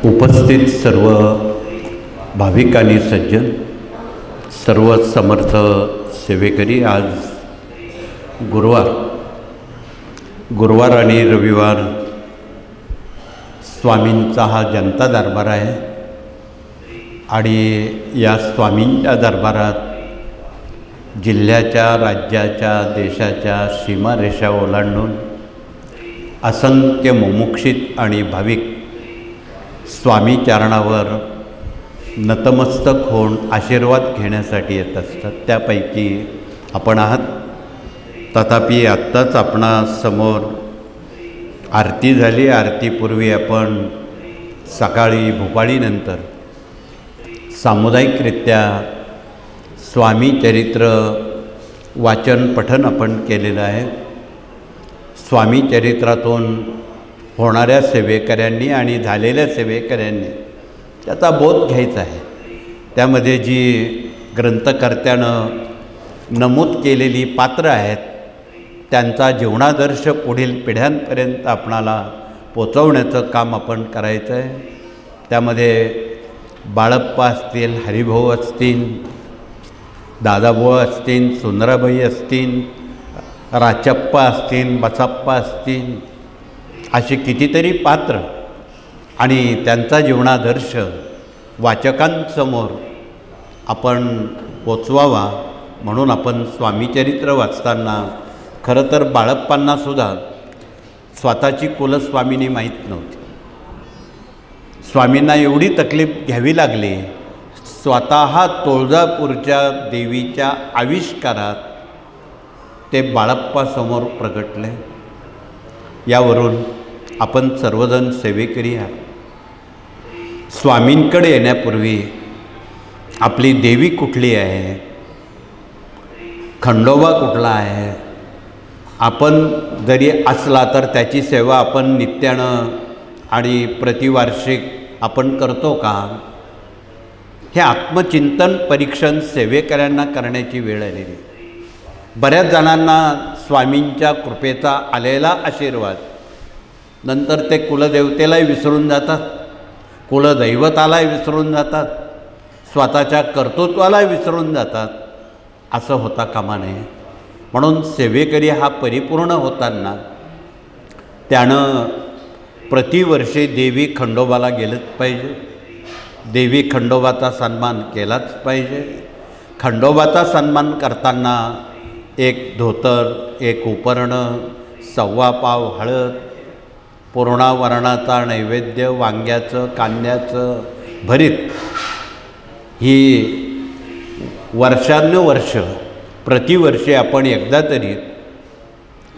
उपस्थित सर्व भाविक आणि सज्जन, सर्व समर्थ सेवेकरी, आज गुरुवार आणि रविवार स्वामींचा हा जनता दरबार आहे आणि या स्वामींच्या दरबारात जिल्ह्याच्या, राज्याच्या, देशाच्या सीमारेषा ओलांडून असंख्य मुमुक्षित आणि भाविक स्वामी चरणावर नतमस्तक होऊन आशीर्वाद घेण्यासाठी येत असतात. त्यापैकी आपण आहात. तथापि आत्ताच आपणासमोर आरती झाली. आरतीपूर्वी आपण सकाळी भोपाळीनंतर सामुदायिकरित्या स्वामी चरित्र वाचन पठन आपण केलेलं आहे. स्वामी चरित्रातून होणाऱ्या सेवेकऱ्यांनी आणि झालेल्या सेवेकऱ्यांनी त्याचा बोध घ्यायचा आहे. त्यामध्ये जी ग्रंथकर्त्यानं नमूद केलेली पात्र आहेत त्यांचा जीवनादर्श पुढील पिढ्यांपर्यंत आपणाला पोचवण्याचं काम आपण करायचं आहे. त्यामध्ये बाळप्पा असतील, हरिभाऊ असतील, दादाभाऊ असतील, सुंदराबाई असतील, राचप्पा असतील, बसप्पा असतील, अशी कितीतरी पात्र आणि त्यांचा जीवनादर्श वाचकांसमोर आपण पोचवावा म्हणून आपण स्वामीचरित्र वाचताना खरं तर बाळप्पांनासुद्धा स्वतःची कुलस्वामिनी माहीत नव्हती. स्वामींना एवढी तकलीफ घ्यावी लागली. स्वतः तुळजापूरच्या देवीच्या आविष्कारात ते बाळप्पासमोर प्रगटले. यावरून आपण सर्वजण सेवेकरी आहात. स्वामींकडे येण्यापूर्वी आपली देवी कुठली आहे, खंडोबा कुठला आहे, आपण जरी असला तर त्याची सेवा आपण नित्यानं आणि प्रतिवार्षिक आपण करतो का, हे आत्मचिंतन परीक्षण सेवेकऱ्यांना करण्याची वेळ आलेली. बऱ्याच जणांना स्वामींच्या कृपेचा आलेला आशीर्वाद नंतर ते कुलदेवतेलाही विसरून जातात, कुलदैवतालाही विसरून जातात, स्वतःच्या कर्तृत्वालाही विसरून जातात. असं होता कामा नये. म्हणून सेवेकरी हा परिपूर्ण होताना त्यानं प्रतिवर्षी देवी खंडोबाला गेलंच पाहिजे. देवी खंडोबाचा सन्मान केलाच पाहिजे. खंडोबाचा सन्मान करताना एक धोतर, एक उपरणं, 1.25 पाव हळद, पूर्णावरणाचा नैवेद्य, वांग्याचं, कांद्याचं भरीत, ही वर्षानुवर्ष प्रतिवर्षी आपण एकदा तरी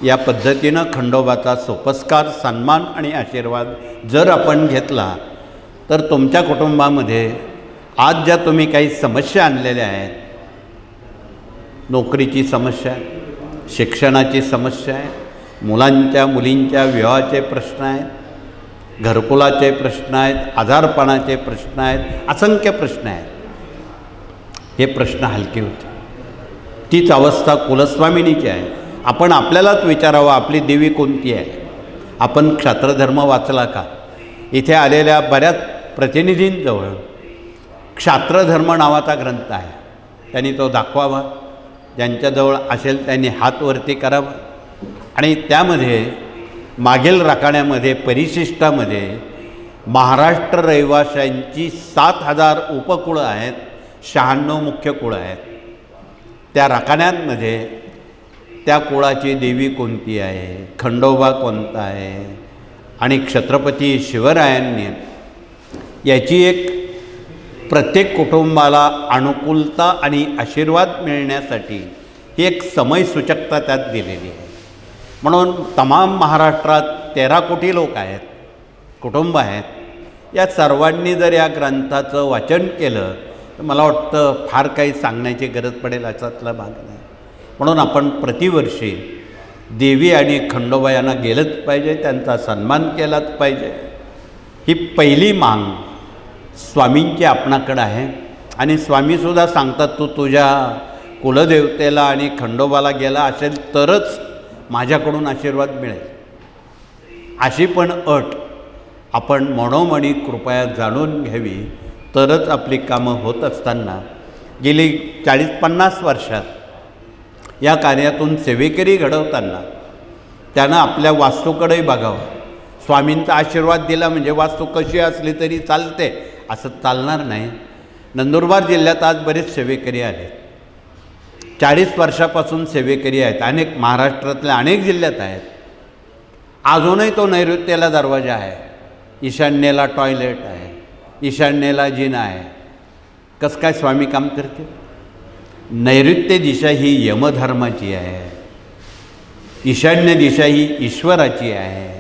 या पद्धतीनं खंडोबाचा सोपस्कार, सन्मान आणि आशीर्वाद जर आपण घेतला तर तुमच्या कुटुंबामध्ये आज ज्या तुम्ही काही समस्या आणलेल्या आहेत, नोकरीची समस्या आहे, शिक्षणाची समस्या आहे, मुलींच्या विवाहाचे प्रश्न आहेत, घरकुलाचे प्रश्न आहेत, आजारपणाचे प्रश्न आहेत, असंख्य प्रश्न आहेत. हे प्रश्न हलके होते. तीच अवस्था कुलस्वामिनीची आहे. आपण आपल्यालाच विचारावं, आपली देवी कोणती आहे. आपण क्षात्रधर्म वाचला का? इथे आलेल्या बऱ्याच प्रतिनिधींजवळ क्षात्रधर्म नावाचा ग्रंथ आहे. त्यांनी तो दाखवावा. ज्यांच्याजवळ असेल त्यांनी हात वरती करावा. आणि त्यामध्ये मागील राखाण्यामध्ये परिशिष्टामध्ये महाराष्ट्र रहिवाशांची 7,000 उपकुळं आहेत, 96 मुख्य कुळं आहेत. त्या राखाण्यांमध्ये त्या कुळाची देवी कोणती आहे, खंडोबा कोणता आहे आणि छत्रपती शिवरायांनी याची एक प्रत्येक कुटुंबाला अनुकूलता आणि आशीर्वाद मिळण्यासाठी ही एक समयसूचकता त्यात दिलेली आहे. म्हणून तमाम महाराष्ट्रात 13 कोटी लोक आहेत, कुटुंब आहेत. या सर्वांनी जर या ग्रंथाचं वाचन केलं तर मला वाटतं फार काही सांगण्याची गरज पडेल अशातला भाग नाही. म्हणून आपण प्रतिवर्षी देवी आणि खंडोबा यांना गेलंच पाहिजे, त्यांचा सन्मान केलाच पाहिजे. ही पहिली मांग स्वामींची आपणाकडं आहे. आणि स्वामीसुद्धा सांगतात, तू तुझ्या कुलदेवतेला आणि खंडोबाला गेला असेल तरच माझ्याकडून आशीर्वाद मिळेल. अशी पण अट आपण मनोमनी कृपया जाणून घ्यावी, तरच आपली कामं होत असताना गेली 40-50 वर्षात या कार्यातून सेवेकरी घडवताना त्यानं आपल्या वास्तूकडेही बघावं. स्वामींचा आशीर्वाद दिला म्हणजे वास्तू कशी असली तरी चालते असं चालणार नाही. नंदुरबार जिल्ह्यात आज बरेच सेवेकरी आले, 40 वर्षापासून सेवेकरी आहेत, अनेक महाराष्ट्रातल्या अनेक जिल्ह्यात आहेत. अजूनही तो नैऋत्येला दरवाजा आहे, ईशान्येला टॉयलेट आहे, ईशान्येला जिना आहे. कसं काय स्वामी काम करते? नैऋत्य दिशा ही यमधर्माची आहे, ईशान्य दिशा ही ईश्वराची आहे.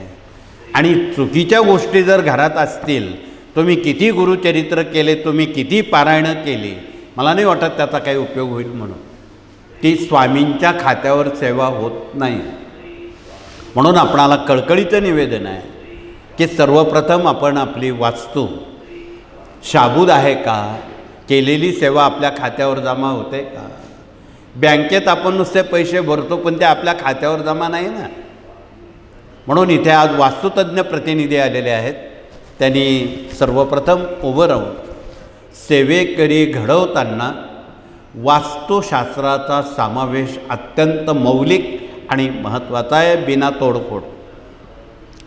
आणि चुकीच्या गोष्टी जर घरात असतील, तुम्ही किती गुरुचरित्र केले, तुम्ही किती पारायणं केली, मला नाही वाटत त्याचा काही उपयोग होईल म्हणून. ती स्वामींच्या खात्यावर सेवा होत नाही. म्हणून आपणाला कळकळीचं निवेदन आहे की सर्वप्रथम आपण आपली वास्तू शाबूत आहे का, केलेली सेवा आपल्या खात्यावर जमा होते का. बँकेत आपण नुसते पैसे भरतो पण ते आपल्या खात्यावर जमा नाही ना. म्हणून इथे आज वास्तुतज्ञ प्रतिनिधी आलेले आहेत. त्यांनी सर्वप्रथम उभं राहून सेवेकरी घडवताना वास्तुशास्त्राचा समावेश अत्यंत मौलिक आणि महत्त्वाचा आहे, बिना तोडफोड.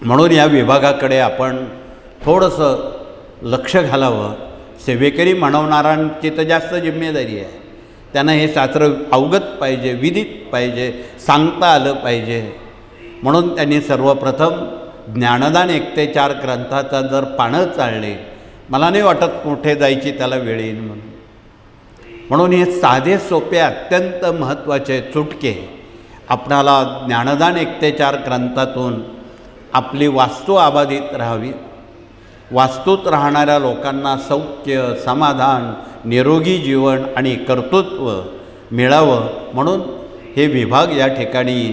म्हणून या विभागाकडे आपण थोडंसं लक्ष घालावं. सेवेकरी म्हणवणाऱ्यांची तर जास्त जिम्मेदारी आहे. त्यांना हे शास्त्र अवगत पाहिजे, विदित पाहिजे, सांगता आलं पाहिजे. म्हणून त्यांनी सर्वप्रथम ज्ञानदान 1 ते 4 ग्रंथाचा जर पानं चालले, मला नाही वाटत कुठे जायची त्याला वेळ येईल म्हणून. म्हणून हे साधे सोपे अत्यंत महत्त्वाचे चुटके आपणाला ज्ञानदान 1 ते 4 ग्रंथातून आपली वास्तू अबाधित राहावी, वास्तूत राहणाऱ्या लोकांना सौख्य, समाधान, निरोगी जीवन आणि कर्तृत्व मिळावं म्हणून हे विभाग या ठिकाणी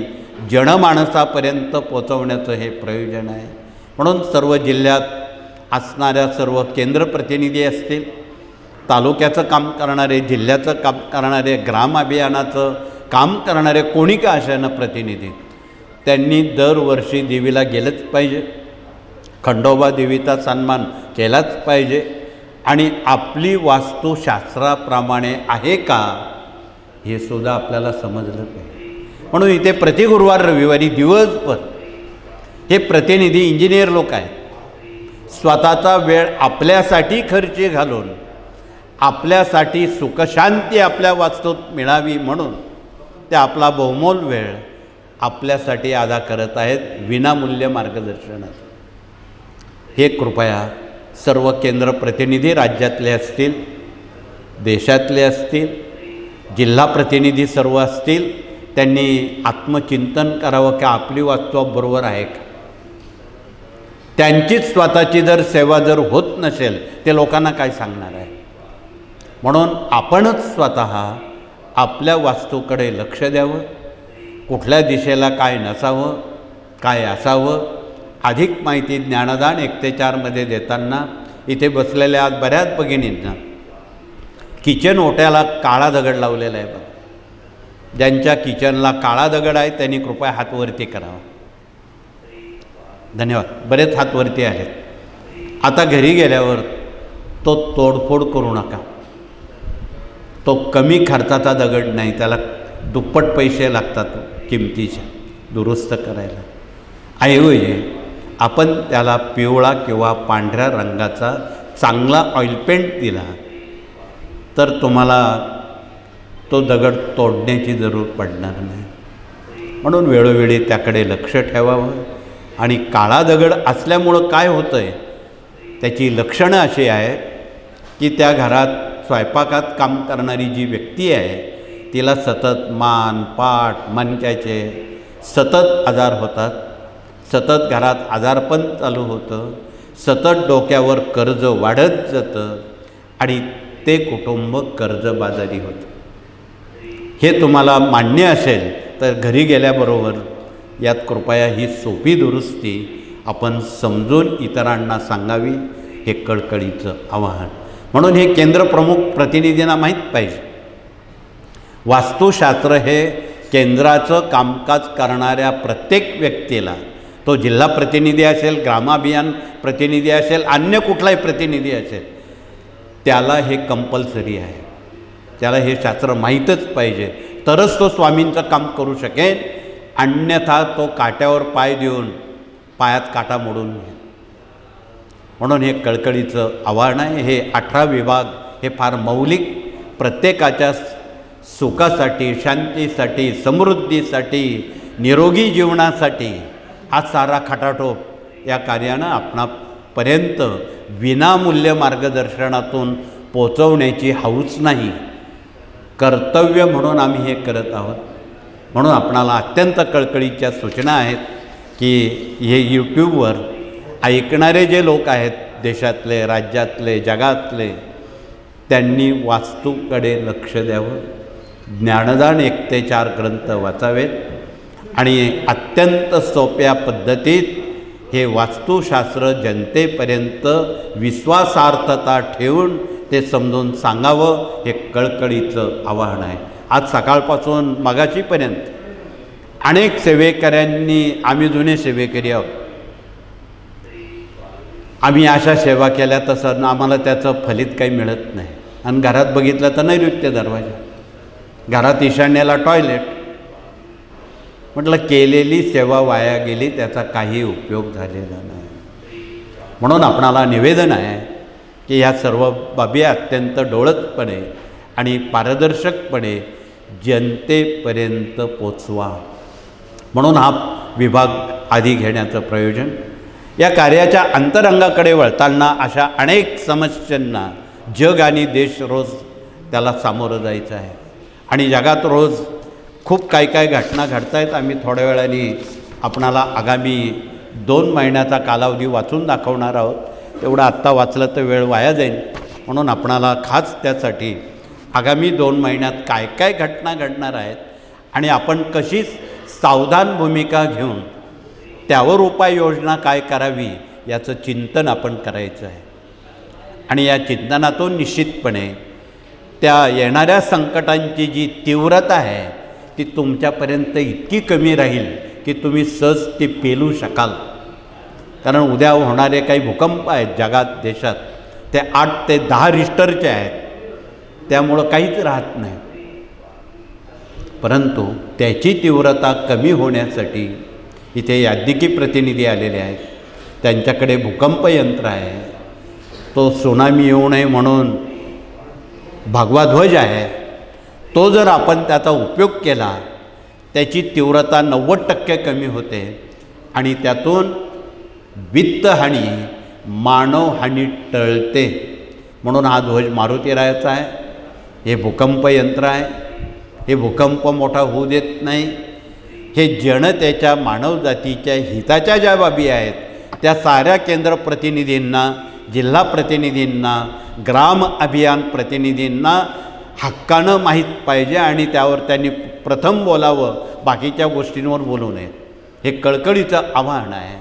जनमानसापर्यंत पोचवण्याचं हे प्रयोजन आहे. म्हणून सर्व जिल्ह्यात असणाऱ्या सर्व केंद्र प्रतिनिधी असतील, तालुक्याचं काम करणारे, जिल्ह्याचं काम करणारे, ग्राम अभियानाचं काम करणारे कोणी का अशानं प्रतिनिधी, त्यांनी दरवर्षी देवीला गेलंच पाहिजे, खंडोबा देवीचा सन्मान केलाच पाहिजे. आणि आपली वास्तू शास्त्राप्रमाणे आहे का हे सुद्धा आपल्याला समजलं पाहिजे. म्हणून इथे प्रति गुरुवार रविवारी दिवसभर हे प्रतिनिधी इंजिनियर लोक आहेत. स्वतःचा वेळ आपल्यासाठी खर्ची घालून आपल्यासाठी सुखशांती आपल्या वास्तूत मिळावी म्हणून ते आपला बहुमोल वेळ आपल्यासाठी अदा करत आहेत विनामूल्य मार्गदर्शनाचं. हे कृपया सर्व केंद्र प्रतिनिधी राज्यातले असतील, देशातले असतील, जिल्हा प्रतिनिधी सर्व असतील, त्यांनी आत्मचिंतन करावं की आपली वास्तू बरोबर आहे का. त्यांचीच स्वतःची जर सेवा जर होत नसेल ते लोकांना काय सांगणार आहे. म्हणून आपणच स्वतः आपल्या वास्तूकडे लक्ष द्यावं, कुठल्या दिशेला काय नसावं, काय असावं. अधिक माहिती ज्ञानदान 1 ते 4 मध्ये देताना इथे बसलेल्या आज बऱ्याच भगिनींना किचन ओट्याला काळा दगड लावलेला आहे बघा. ज्यांच्या किचनला काळा दगड आहे त्यांनी कृपया हातवरती करावा. धन्यवाद. बरेच हातवरती आहेत. आता घरी गेल्यावर तो तोडफोड करू नका. तो कमी खर्चाचा दगड नाही, त्याला दुप्पट पैसे लागतात किमतीचे दुरुस्त करायला. ऐवजी आपण त्याला पिवळा किंवा पांढऱ्या रंगाचा चांगला ऑइल पेंट दिला तर तुम्हाला तो दगड तोडण्याची जरूर पडणार नाही. म्हणून वेळोवेळी त्याकडे लक्ष ठेवावं. आणि काळा दगड असल्यामुळं काय होतं आहे, त्याची लक्षणं अशी आहेत की त्या घरात स्वयंपाकात काम करणारी जी व्यक्ती आहे तिला सतत मान, पाठ, मणक्याचे सतत आजार होतात, सतत घरात आजारपण चालू होतं, सतत डोक्यावर कर्ज वाढत जातं आणि ते कुटुंब कर्जबाजारी होतं. हे तुम्हाला मान्य असेल तर घरी गेल्याबरोबर यात कृपया ही सोपी दुरुस्ती आपण समजून इतरांना सांगावी, हे कळकळीचं आवाहन. म्हणून हे केंद्रप्रमुख प्रतिनिधींना माहीत पाहिजे. वास्तुशास्त्र हे केंद्राचं कामकाज करणाऱ्या प्रत्येक व्यक्तीला तो जिल्हा प्रतिनिधी असेल, ग्रामाभियान प्रतिनिधी असेल, अन्य कुठलाही प्रतिनिधी असेल, त्याला हे कंपल्सरी आहे. त्याला हे शास्त्र माहीतच पाहिजे, तरच तो स्वामींचं काम करू शकेल. अन्यथा तो काट्यावर पाय देऊन पायात काटा मोडून घेईल. म्हणून हे कळकळीचं आव्हान आहे. हे 18 विभाग हे फार मौलिक, प्रत्येकाच्या सुखासाठी, शांतीसाठी, समृद्धीसाठी, निरोगी जीवनासाठी हा सारा खटाटोप या कार्यानं आपणापर्यंत विनामूल्य मार्गदर्शनातून पोचवण्याची हौस नाही, कर्तव्य म्हणून आम्ही हे करत आहोत. म्हणून आपणाला अत्यंत कळकळीच्या सूचना आहेत की हे यूट्यूबवर ऐकणारे जे लोक आहेत, देशातले, राज्यातले, जगातले, त्यांनी वास्तूकडे लक्ष द्यावं. ज्ञानदान 1 ते 4 ग्रंथ वाचावेत आणि अत्यंत सोप्या पद्धतीत हे वास्तुशास्त्र जनतेपर्यंत विश्वासार्थता ठेवून ते समजून सांगावं, हे कळकळीचं आवाहन आहे. आज सकाळपासून मगाशीपर्यंत अनेक सेवेकऱ्यांनी, आम्ही जुने सेवेकरी आहोत, आम्ही अशा सेवा केल्या तसं आम्हाला त्याचं फलित काही मिळत नाही. आणि घरात बघितलं तर नैऋत्य दरवाजा, घरात ईशान्येला टॉयलेट. म्हटलं केलेली सेवा वाया गेली, त्याचा काही उपयोग झालेला नाही. म्हणून आपणाला निवेदन आहे की ह्या सर्व बाबी अत्यंत डोळतपणे आणि पारदर्शकपणे जनतेपर्यंत पोचवा. म्हणून हा विभाग आधी घेण्याचं प्रयोजन. या कार्याच्या अंतरंगाकडे वळताना अशा अनेक समस्यांना जग आणि देश रोज त्याला सामोरं जायचं आहे. आणि जगात रोज खूप काय घटना घडत आहेत. आम्ही थोड्या वेळाने आपणाला आगामी 2 महिन्याचा कालावधी वाचून दाखवणार आहोत. तेवढं आत्ता वाचलं तर वेळ वाया जाईल. म्हणून आपणाला खास त्यासाठी आगामी 2 महिन्यात काय घटना घडणार आहेत आणि आपण कशी सावधान भूमिका घेऊन त्यावर उपाययोजना काय करावी याचं चिंतन आपण करायचं आहे. आणि या चिंतनातून निश्चितपणे त्या येणाऱ्या संकटांची जी तीव्रता आहे ती तुमच्यापर्यंत इतकी कमी राहील की तुम्ही सहज ती पेलू शकाल. कारण उद्या होणारे काही भूकंप आहेत जगात, देशात, ते 8 ते 10 रिश्टरचे आहेत. त्यामुळं काहीच राहत नाही. परंतु त्याची तीव्रता कमी होण्यासाठी इथे याज्ञिकी प्रतिनिधी आलेले आहेत. त्यांच्याकडे भूकंप यंत्र आहे. तो सुनामी येऊ नये म्हणून भगवा ध्वज आहे. तो जर आपण त्याचा उपयोग केला, त्याची तीव्रता 90% कमी होते आणि त्यातून वित्तहानी, मानवहानी टळते. म्हणून हा ध्वज मारुतीरायाचा आहे. हे भूकंप यंत्र आहे. हे भूकंप मोठा होऊ देत नाही. हे जनतेच्या, मानवजातीच्या हिताच्या ज्या बाबी आहेत त्या साऱ्या केंद्र प्रतिनिधींना, जिल्हा प्रतिनिधींना, ग्राम अभियान प्रतिनिधींना हक्कानं माहीत पाहिजे आणि त्यावर त्यांनी प्रथम बोलावं, बाकीच्या गोष्टींवर बोलू नये. हे कळकळीचं आव्हान आहे.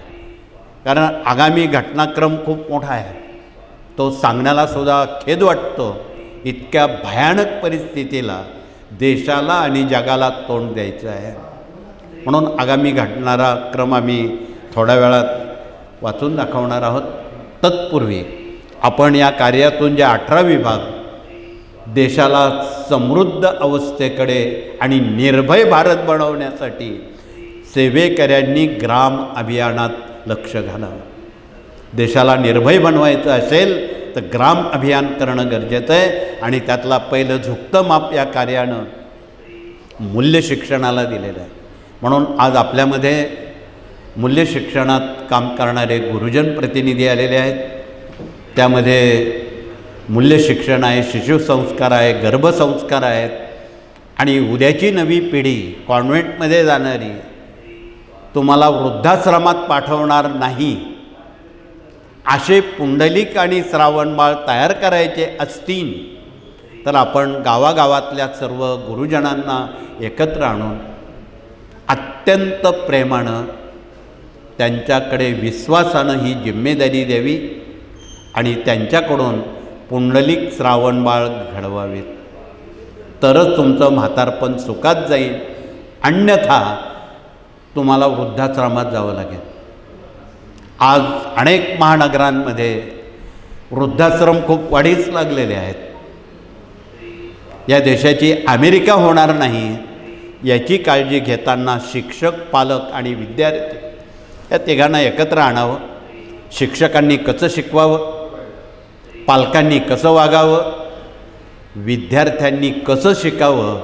कारण आगामी घटनाक्रम खूप मोठा आहे. तो सांगण्यालासुद्धा खेद वाटतो. इतक्या भयानक परिस्थितीला देशाला आणि जगाला तोंड द्यायचं आहे. म्हणून आगामी घडणारा क्रम आम्ही थोड्या वेळात वाचून दाखवणार आहोत. तत्पूर्वी आपण या कार्यातून जे 18 विभाग देशाला समृद्ध अवस्थेकडे आणि निर्भय भारत बनवण्यासाठी सेवेकऱ्यांनी ग्राम अभियानात लक्ष घालावं. देशाला निर्भय बनवायचं असेल तर ग्राम अभियान करणं गरजेचं आहे. आणि त्यातला पहिलं झुकतं माप या कार्यानं मूल्य शिक्षणाला दिलेलं आहे. म्हणून आज आपल्यामध्ये मूल्य शिक्षणात काम करणारे गुरुजन प्रतिनिधी आलेले आहेत. त्यामध्ये मूल्य शिक्षण आहे, शिशुसंस्कार आहे, गर्भसंस्कार आहेत. आणि उद्याची नवी पिढी कॉन्व्हेंटमध्ये जाणारी, तुम्हाला वृद्धाश्रमात पाठवणार नाही असे पुंडलिक आणि श्रावणबाळ तयार करायचे असतील तर आपण गावागावातल्या सर्व गुरुजनांना एकत्र आणून अत्यंत प्रेमानं, त्यांच्याकडे विश्वासानं ही जिम्मेदारी द्यावी आणि त्यांच्याकडून पुंडलिक श्रावणबाळ घडवावेत. तरच तुमचं म्हातारपण सुखात जाईल. अन्यथा तुम्हाला वृद्धाश्रमात जावं लागेल. आज अनेक महानगरांमध्ये वृद्धाश्रम खूप वाढीस लागलेले आहेत. या देशाची अमेरिका होणार नाही याची काळजी घेताना शिक्षक, पालक आणि विद्यार्थी या तिघांना एकत्र आणावं. शिक्षकांनी कसं शिकवावं, पालकांनी कसं वागावं, विद्यार्थ्यांनी कसं शिकावं,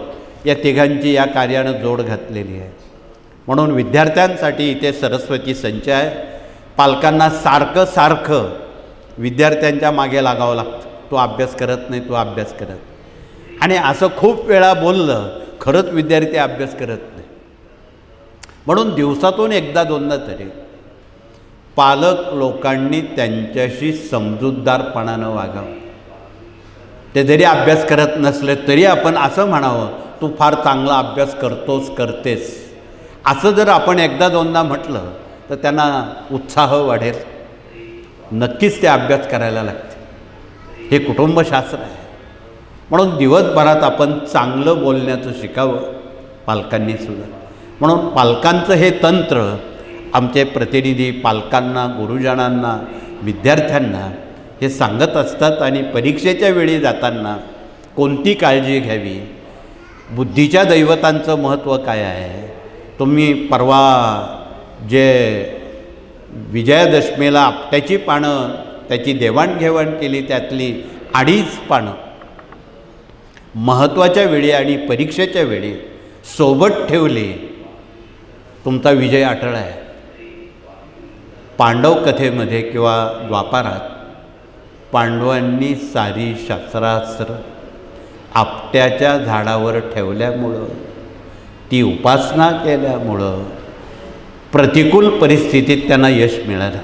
या तिघांची या कार्यानं जोड घातलेली आहे. म्हणून विद्यार्थ्यांसाठी इथे सरस्वती संच आहे. पालकांना सारखं सारखं विद्यार्थ्यांच्या मागे लागावं लागतं. तो अभ्यास करत नाही, तो अभ्यास करत. आणि असं खूप वेळा बोललं, खरंच विद्यार्थी अभ्यास करत नाही. म्हणून दिवसातून एकदा दोनदा तरी पालक लोकांनी त्यांच्याशी समजूतदारपणानं वागावं. ते जरी अभ्यास करत नसले तरी आपण असं म्हणावं, तू फार चांगला अभ्यास करतोस, करतेस. असं जर आपण एकदा दोनदा म्हटलं तर त्यांना उत्साह वाढेल. नक्कीच ते अभ्यास करायला लागते. हे कुटुंबशास्त्र आहे. म्हणून दिवसभरात आपण चांगलं बोलण्याचं शिकावं पालकांनी सुद्धा. म्हणून पालकांचं हे तंत्र आमचे प्रतिनिधी पालकांना, गुरुजनांना, विद्यार्थ्यांना हे सांगत असतात. आणि परीक्षेच्या वेळी जाताना कोणती काळजी घ्यावी, बुद्धीच्या दैवतांचं महत्त्व काय आहे. तुम्ही परवा जे विजयादशमीला आपट्याची पानं त्याची देवाणघेवाण केली, त्यातली 2.5 पानं महत्त्वाच्या वेळी आणि परीक्षेच्या वेळी सोबत ठेवली, तुमचा विजय अटळ आहे. पांडव कथेमध्ये किंवा द्वापारात पांडवांनी सारी शस्त्रास्त्र आपट्याच्या झाडावर ठेवल्यामुळं, ती उपासना केल्यामुळं प्रतिकूल परिस्थितीत त्यांना यश मिळालं.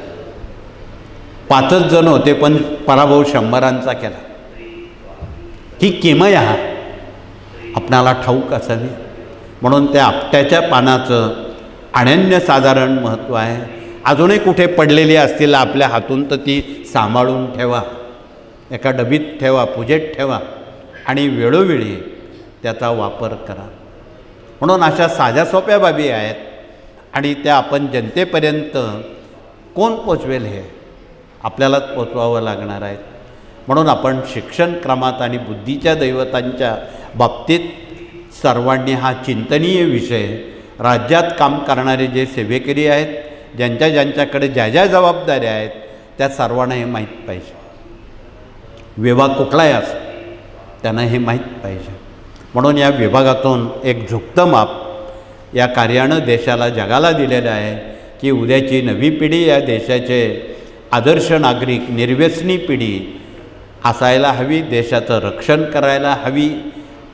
5च जण होते पण पराभव 100रांचा केला. ही किमया आपणाला ठाऊक असावी. म्हणून त्या आपट्याच्या पानाचं अनन्यसाधारण महत्त्व आहे. अजूनही कुठे पडलेली असतील आपल्या हातून तर ती सांभाळून ठेवा, एका डबीत ठेवा, पूजेत ठेवा आणि वेळोवेळी त्याचा वापर करा. म्हणून अशा साध्या सोप्या बाबी आहेत आणि त्या आपण जनतेपर्यंत कोण पोचवेल हे आपल्यालाच पोचवावं लागणार आहे. म्हणून आपण शिक्षण क्रमात आणि बुद्धीच्या दैवतांच्या बाबतीत सर्वांनी हा चिंतनीय विषय, राज्यात काम करणारे जे सेवेकरी आहेत, ज्यांच्याकडे ज्या ज्या जबाबदाऱ्या आहेत, त्या सर्वांना हे माहीत पाहिजे. विभाग कुठलाही असो त्यांना हे माहीत पाहिजे. म्हणून या विभागातून एक झुकतं माप या कार्यानं देशाला, जगाला दिलेलं आहे की उद्याची नवी पिढी या देशाचे आदर्श नागरिक, निर्व्यसनी पिढी असायला हवी, देशाचं रक्षण करायला हवी.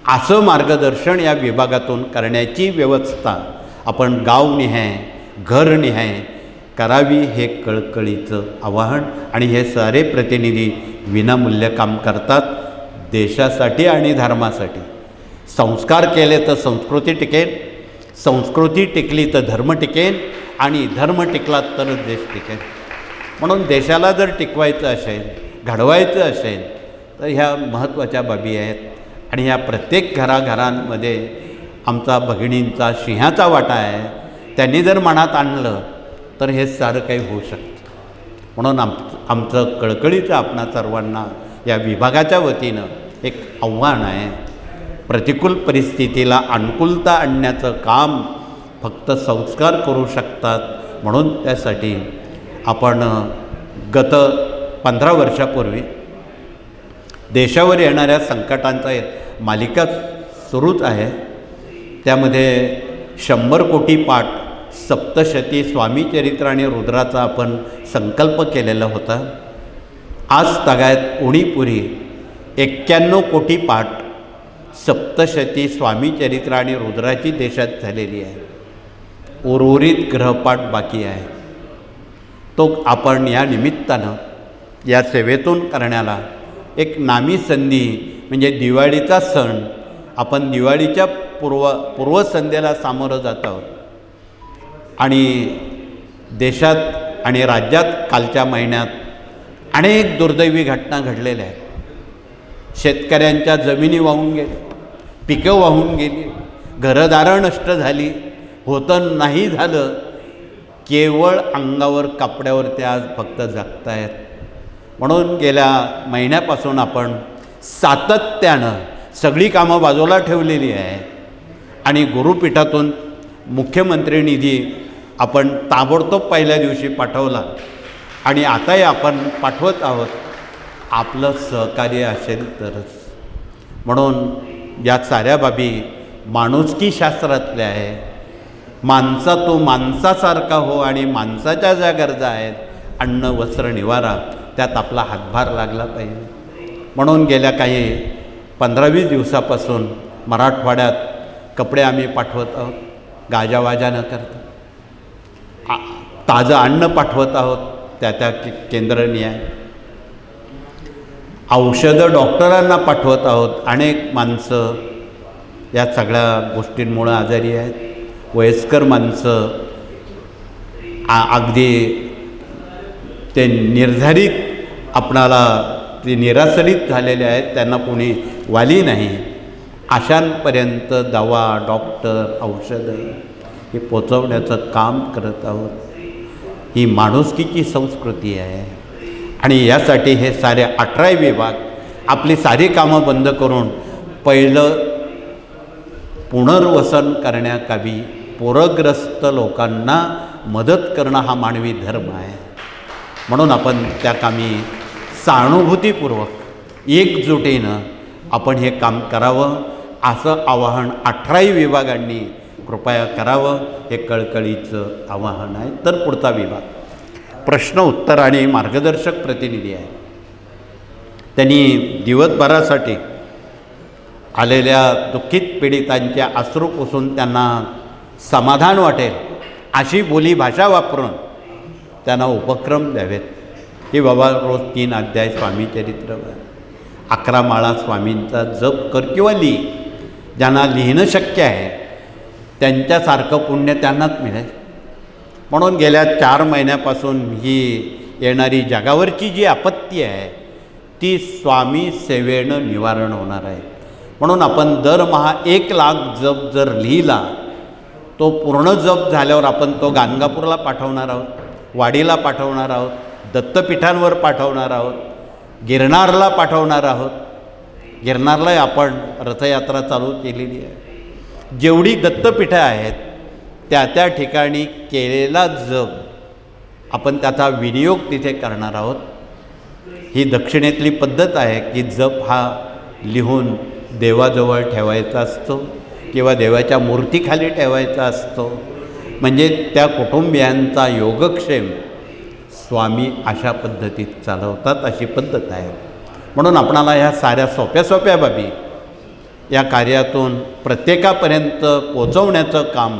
असं मार्गदर्शन या विभागातून करण्याची व्यवस्था आपण गावनिहाय, घरनिहाय करावी, हे कळकळीचं आवाहन. आणि हे सारे प्रतिनिधी विनामूल्य काम करतात देशासाठी आणि धर्मासाठी. संस्कार केले तर संस्कृती टिकेल, संस्कृती टिकली तर धर्म टिकेल आणि धर्म टिकला तरच देश टिकेल. म्हणून देशाला जर टिकवायचं असेल, घडवायचं असेल तर ह्या महत्त्वाच्या बाबी आहेत. आणि ह्या प्रत्येक घराघरांमध्ये आमचा भगिनींचा सिंहाचा वाटा आहे. त्यांनी जर मनात आणलं तर हे सारं काही होऊ शकतं. म्हणून आमचं कळकळीचं आपणा सर्वांना या विभागाच्या वतीनं एक आव्हान आहे. प्रतिकूल परिस्थितीला अनुकूलता आणण्याचं काम फक्त संस्कार करू शकतात. म्हणून त्यासाठी आपण गत 15 वर्षापूर्वी देशावर येणाऱ्या संकटांचा मालिका सुरूच आहे. त्यामध्ये 100 कोटी पाठ सप्तशती स्वामीचरित्र आणि रुद्राचा आपण संकल्प केलेला होता. आज तगायत उणीपुरी 91 कोटी पाठ सप्तशती स्वामीचरित्र आणि रुद्राची देशात झालेली आहे. उर्वरित ग्रहपाठ बाकी आहे. तो आपण या निमित्तानं या सेवेतून करण्याला एक नामी संधी, म्हणजे दिवाळीचा सण, आपण दिवाळीच्या पूर्वसंध्येला सामोरं जात आहोत. आणि देशात आणि राज्यात कालच्या महिन्यात अनेक दुर्दैवी घटना घडलेल्या आहेत. शेतकऱ्यांच्या जमिनी वाहून गेल्या, पिकं वाहून गेली, घरदारं नष्ट झाली, होतं नाही झालं केवळ अंगावर कपड्यावर ते आज फक्त जगतायत. म्हणून गेल्या महिन्यापासून आपण सातत्यानं सगळी कामं बाजूला ठेवलेली आहे आणि गुरुपीठातून मुख्यमंत्री निधी आपण ताबडतोब पहिल्या दिवशी पाठवला आणि आताही आपण पाठवत आहोत. आपलं सहकार्य असेल तरच. म्हणून या साऱ्या बाबी माणुसकी शास्त्रातल्या आहे. माणसा तो माणसासारखा हो आणि माणसाच्या ज्या गरजा आहेत अन्न वस्त्र निवारा त्यात आपला हातभार लागला पाहिजे. म्हणून गेल्या काही 15-20 दिवसापासून मराठवाड्यात कपडे आम्ही पाठवत आहोत, गाजावाजा न करता. ताजं अन्न पाठवत आहोत त्या केंद्रनिहाय. औषधं डॉक्टरांना पाठवत आहोत. अनेक माणसं या सगळ्या गोष्टींमुळं आजारी आहेत. वयस्कर माणसं अगदी ते निर्धारित आपणाला ते निरासरित झालेले आहेत, त्यांना कोणी वाली नाही. अशांपर्यंत दवा, डॉक्टर, औषधं हे पोचवण्याचं काम करत आहोत. ही माणुसकीची संस्कृती आहे आणि यासाठी हे सारे 18 विभाग आपली सारी कामं बंद करून पहिलं पुनर्वसन करण्याकामी पूरग्रस्त लोकांना मदत करणं हा मानवी धर्म आहे. म्हणून आपण त्या कामी सहानुभूतीपूर्वक एकजुटीनं आपण हे काम करावं असं आवाहन 18 विभागांनी कृपया करावं. हे कळकळीचं आवाहन आहे. तर पुढचा विभाग प्रश्न उत्तर आणि मार्गदर्शक प्रतिनिधी आहे. त्यांनी दिवसभरासाठी आलेल्या दुःखित पीडितांचे अश्रू पुसून त्यांना समाधान वाटेल अशी बोलीभाषा वापरून त्यांना उपक्रम द्यावेत की बाबा रोज 3 अध्याय स्वामी चरित्र, 11 माळा स्वामींचा जप कर किंवा लिही. ज्यांना लिहिणं शक्य आहे त्यांच्यासारखं पुण्य त्यांनाच मिळेल. म्हणून गेल्या 4 महिन्यापासून ही येणारी जगावरची जी आपत्ती आहे ती स्वामी सेवेनं निवारण होणार आहे. म्हणून आपण दरमहा 1 लाख जप जर लिहिला, तो पूर्ण जप झाल्यावर आपण तो गाणगापूरला पाठवणार आहोत, वाडीला पाठवणार आहोत, दत्तपीठांवर पाठवणार आहोत, गिरनारला पाठवणार आहोत. गिरनारला आपण रथयात्रा चालू केलेली आहे. जेवढी दत्तपीठं आहेत त्या त्या ठिकाणी केलेला जप आपण त्याचा विनियोग तिथे करणार आहोत. ही दक्षिणेतली पद्धत आहे की जप हा लिहून देवाजवळ ठेवायचा असतो किंवा देवाच्या मूर्तीखाली ठेवायचा असतो. म्हणजे त्या कुटुंबियांचा योगक्षेम स्वामी अशा पद्धतीत चालवतात, अशी पद्धत आहे. म्हणून आपणाला ह्या साऱ्या सोप्या बाबी या कार्यातून प्रत्येकापर्यंत पोचवण्याचं काम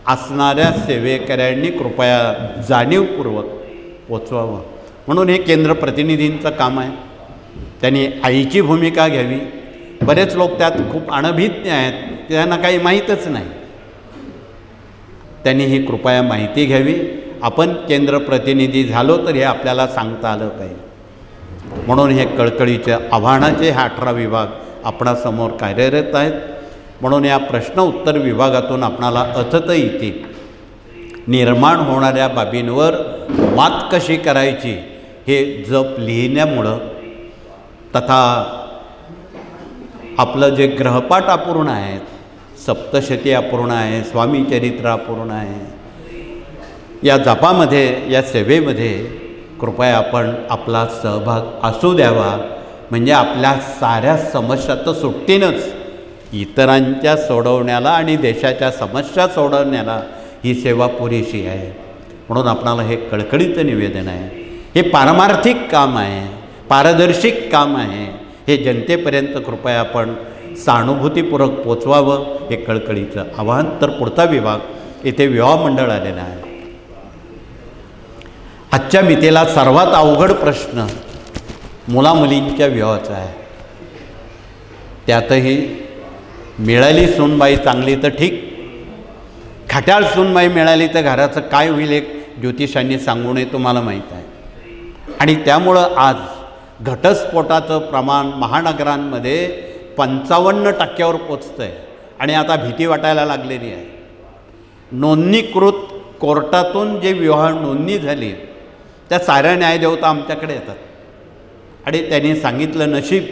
असणाऱ्या सेवेकऱ्यांनी कृपया जाणीवपूर्वक पोचवावं. म्हणून हे केंद्र प्रतिनिधींचं काम आहे. त्यांनी आईची भूमिका घ्यावी. बरेच लोक त्यात खूप अनभिज्ञ आहेत, त्यांना काही माहीतच नाही. त्यांनी ही कृपया माहिती घ्यावी. आपण केंद्र प्रतिनिधी झालो तर हे आपल्याला सांगता आलं पाहिजे. म्हणून हे कळकळीच्या आव्हानाचे हे 18 विभाग आपणासमोर कार्यरत आहेत. म्हणून या प्रश्न उत्तर विभागातून आपणाला अथत इथे निर्माण होणाऱ्या बाबींवर मात कशी करायची हे जप लिहिण्यामुळं तथा आपलं जे ग्रहपाठ अपूर्ण आहेत, सप्तशती अपूर्ण आहे, स्वामी चरित्र अपूर्ण आहे, या जपामध्ये या सेवेमध्ये कृपया आपण आपला सहभाग असू द्यावा. म्हणजे आपल्या साऱ्या समस्या तर सुटतीनच, इतरांच्या सोडवण्याला आणि देशाच्या समस्या सोडवण्याला ही सेवा पुरेशी आहे. म्हणून आपणाला हे कळकळीचं निवेदन आहे. हे पारमार्थिक काम आहे, पारदर्शिक काम आहे. हे जनतेपर्यंत कृपया आपण सहानुभूतीपूर्वक पोचवावं हे कळकळीचं आवाहन. तर पुढचा विभाग इथे विवाह मंडळ आलेला आहे. आजच्या मितीला सर्वात अवघड प्रश्न मुलामुलींच्या विवाहाचा आहे. त्यातही मिळाली सूनबाई चांगली तर ठीक, खट्याळ सूनबाई मिळाली तर घराचं काय होईल एक ज्योतिषांनी सांगू नये तुम्हाला माहीत आहे. आणि त्यामुळं आज घटस्फोटाचं प्रमाण महानगरांमध्ये 55% पोचतं आहे आणि आता भीती वाटायला लागलेली आहे. नोंदणीकृत कोर्टातून जे विवाह नोंदणी झाली त्या साऱ्या न्यायदेवता आमच्याकडे येतात आणि त्यांनी सांगितलं, नशीब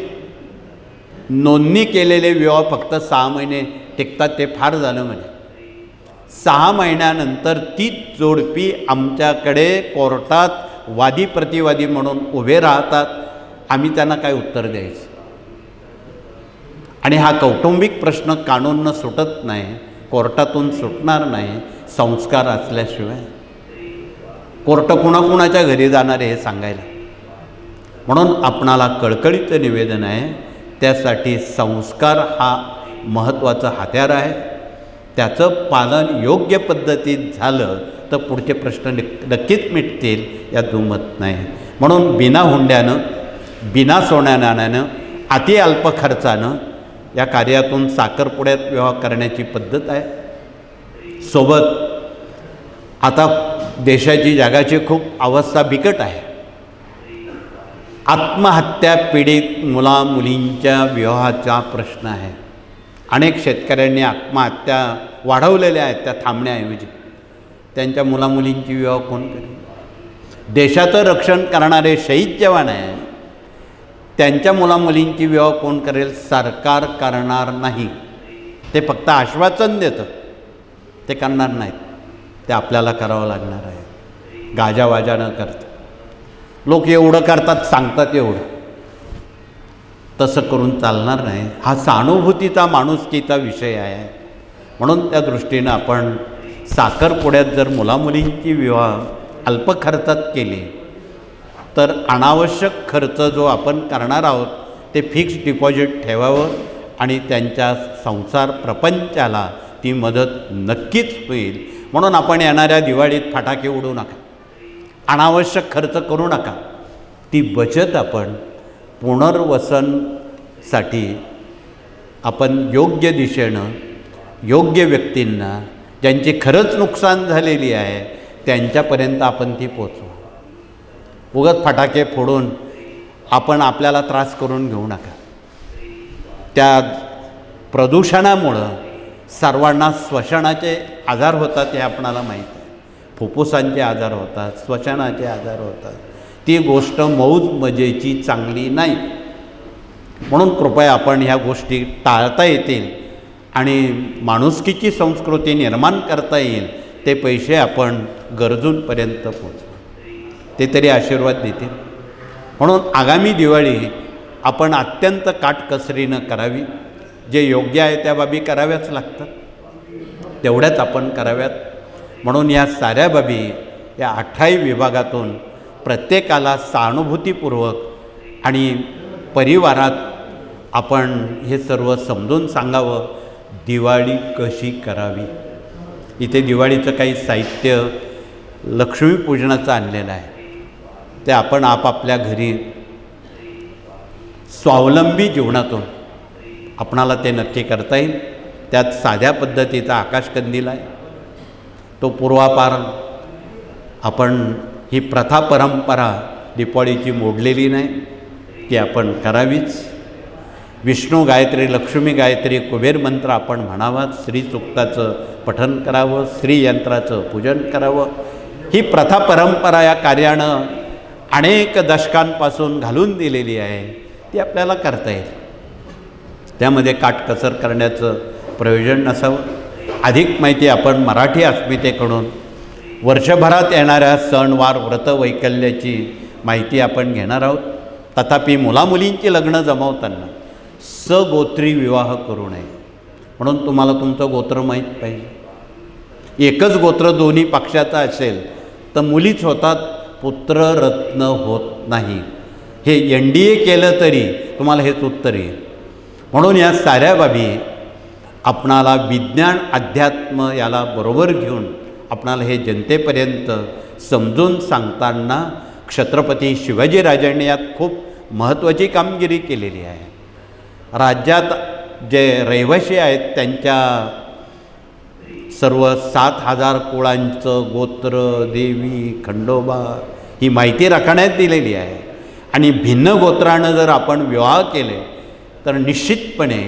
नोंदणी केलेले विवाह फक्त 6 महिने टिकतात, ते फार झालं म्हणे. 6 महिन्यानंतर तीच जोडपी आमच्याकडे कोर्टात वादी प्रतिवादी म्हणून उभे राहतात. आम्ही त्यांना काय उत्तर द्यायचं? आणि हा कौटुंबिक प्रश्न कानूननं सुटत नाही, कोर्टातून सुटणार नाही संस्कार असल्याशिवाय. कोर्ट कुणाकुणाच्या घरी जाणार आहे हे सांगायला. म्हणून आपणाला कळकळीचं निवेदन आहे, त्यासाठी संस्कार हा महत्त्वाचा हत्यार आहे. त्याचं पालन योग्य पद्धतीत झालं तर पुढचे प्रश्न नक्कीच मिटतील, यात दुमत नाही. म्हणून बिना हुंड्यानं, बिना सोन्यानाण्यानं, अति अल्प खर्चानं या कार्यातून साखरपुड्यात विवाह करण्याची पद्धत आहे. सोबत आता देशाची जगाची खूप अवस्था बिकट आहे. आत्महत्या पीडित मुलामुलींच्या विवाहाचा प्रश्न आहे. अनेक शेतकऱ्यांनी आत्महत्या वाढवलेल्या आहेत, त्या थांबण्याऐवजी. त्यांच्या मुलामुलींची विवाह कोण करेल? देशाचं रक्षण करणारे शहीद जवान आहे, त्यांच्या मुलामुलींची विवाह कोण करेल? सरकार करणार नाही. ते फक्त आश्वासन देतं, ते करणार नाहीत. ते आपल्याला करावं लागणार आहे, गाजावाजा न करता. लोक एवढं करतात, सांगतात एवढं, तसं करून चालणार नाही. हा सहानुभूतीचा, माणुसकीचा विषय आहे. म्हणून त्या दृष्टीनं आपण साखरपुड्यात जर मुलामुलींची विवाह अल्प खर्चात केली तर अनावश्यक खर्च जो आपण करणार आहोत ते फिक्स डिपॉझिट ठेवावं आणि त्यांच्या संसार प्रपंचाला ती मदत नक्कीच होईल. म्हणून आपण येणाऱ्या दिवाळीत फटाके उडवू नका, अनावश्यक खर्च करू नका. ती बचत आपण पुनर्वसनसाठी आपण योग्य दिशेनं, योग्य व्यक्तींना, ज्यांची खरंच नुकसान झालेली आहे त्यांच्यापर्यंत आपण ती पोचवू. उगाच फटाके फोडून आपण आपल्याला त्रास करून घेऊ नका. त्या प्रदूषणामुळं सर्वांना श्वसनाचे आजार होतात हे आपणाला माहीत आहे. फुफ्फुसांचे आजार होतात, श्वसनाचे आजार होतात. ती गोष्ट मौज मजेची चांगली नाही. म्हणून कृपया आपण ह्या गोष्टी टाळता येतील आणि माणुसकीची संस्कृती निर्माण करता येईल. ते पैसे आपण गरजूंपर्यंत पोचवू, ते तरी आशीर्वाद देतील. म्हणून आगामी दिवाळी आपण अत्यंत काटकसरीनं करावी. जे योग्य आहे त्या बाबी कराव्याच लागतात, तेवढ्याच आपण कराव्यात. म्हणून या साऱ्या बाबी या 18 विभागातून प्रत्येकाला सहानुभूतीपूर्वक आणि परिवारात आपण हे सर्व समजून सांगावं, दिवाळी कशी करावी. इथे दिवाळीचं काही साहित्य लक्ष्मीपूजनाचं आणलेलं आहे, ते आपण आपापल्या घरी स्वावलंबी जीवनातून आपणाला ते नक्की करता येईल. त्यात साध्या पद्धतीचा आकाशकंदील आहे, तो पूर्वापार आपण ही प्रथा परंपरा दिवाळीची मोडलेली नाही, ती आपण करावीच. विष्णू गायत्री, लक्ष्मी गायत्री, कुबेर मंत्र आपण म्हणावा, श्री सूक्ताचं पठण करावं, श्री यंत्राचं पूजन करावं. ही प्रथा परंपरा या कार्यानं अनेक दशकांपासून घालून दिलेली आहे, ती आपल्याला करता येईल. त्यामध्ये काटकसर करण्याचं प्रयोजन नसावं. अधिक माहिती आपण मराठी अस्मितेकडून वर्षभरात येणाऱ्या सणवार व्रत वैकल्याची माहिती आपण घेणार आहोत. तथापि मुलामुलींची लग्न जमवताना सगोत्री विवाह करू नये. म्हणून तुम्हाला तुमचं गोत्र माहीत पाहिजे. एकच गोत्र दोन्ही पक्षाचं असेल तर मुलीच होतात, पुत्ररत्न होत नाही. हे NDA केलं तरी तुम्हाला हेच उत्तर येईल. म्हणून या साऱ्या बाबी आपणाला विज्ञान अध्यात्म याला बरोबर घेऊन आपणाला हे जनतेपर्यंत समजून सांगताना छत्रपती शिवाजीराजांनी यात खूप महत्त्वाची कामगिरी केलेली आहे. राज्यात जे रहिवासी आहेत त्यांच्या सर्व 7,000 कुळांचं गोत्र, देवी, खंडोबा ही माहिती राखण्यात दिलेली आहे. आणि भिन्न गोत्रानं जर आपण विवाह केले तर निश्चितपणे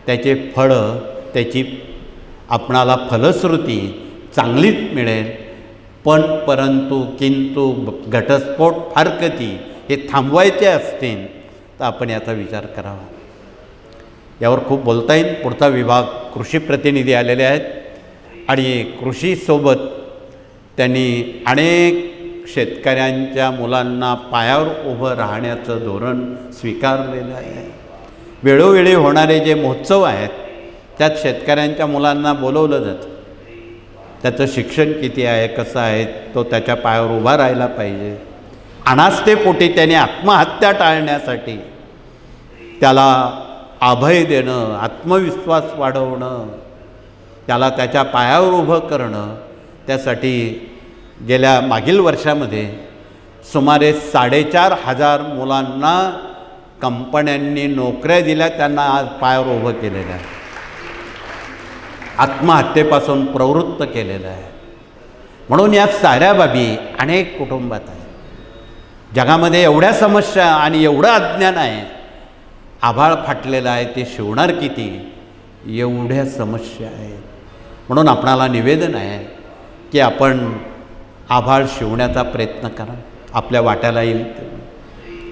त्याचे फळं, त्याची आपणाला फलश्रुती चांगलीच मिळेल. पण परंतु किंतु घटस्फोट फारकती हे थांबवायचे असतील तर आपण याचा विचार करावा. यावर खूप बोलता येईल. पुढचा विभाग कृषी प्रतिनिधी आलेले आहेत आणि कृषीसोबत त्यांनी अनेक शेतकऱ्यांच्या मुलांना पायावर उभं राहण्याचं धोरण स्वीकारलेलं आहे. वेळोवेळी होणारे जे महोत्सव आहेत त्यात शेतकऱ्यांच्या मुलांना बोलवलं जातं. त्याचं शिक्षण किती आहे, कसं आहे, तो त्याच्या पायावर उभा राहायला पाहिजे. अनास्थेपोटी त्याने आत्महत्या टाळण्यासाठी त्याला अभय देणं, आत्मविश्वास वाढवणं, त्याला त्याच्या पायावर उभं करणं, त्यासाठी गेल्या मागील वर्षामध्ये सुमारे 4,500 मुलांना कंपन्यांनी नोकऱ्या दिल्या, त्यांना आज पायावर उभं केलेलं आहे, आत्महत्येपासून प्रवृत्त केलेलं आहे. म्हणून या साऱ्या बाबी अनेक कुटुंबात आहेत. जगामध्ये एवढ्या समस्या आणि एवढं अज्ञान आहे, आभाळ फाटलेलं आहे, ते शिवणार किती, एवढ्या समस्या आहेत. म्हणून आपणाला निवेदन आहे की आपण आभाळ शिवण्याचा प्रयत्न करा, आपल्या वाट्याला येईल.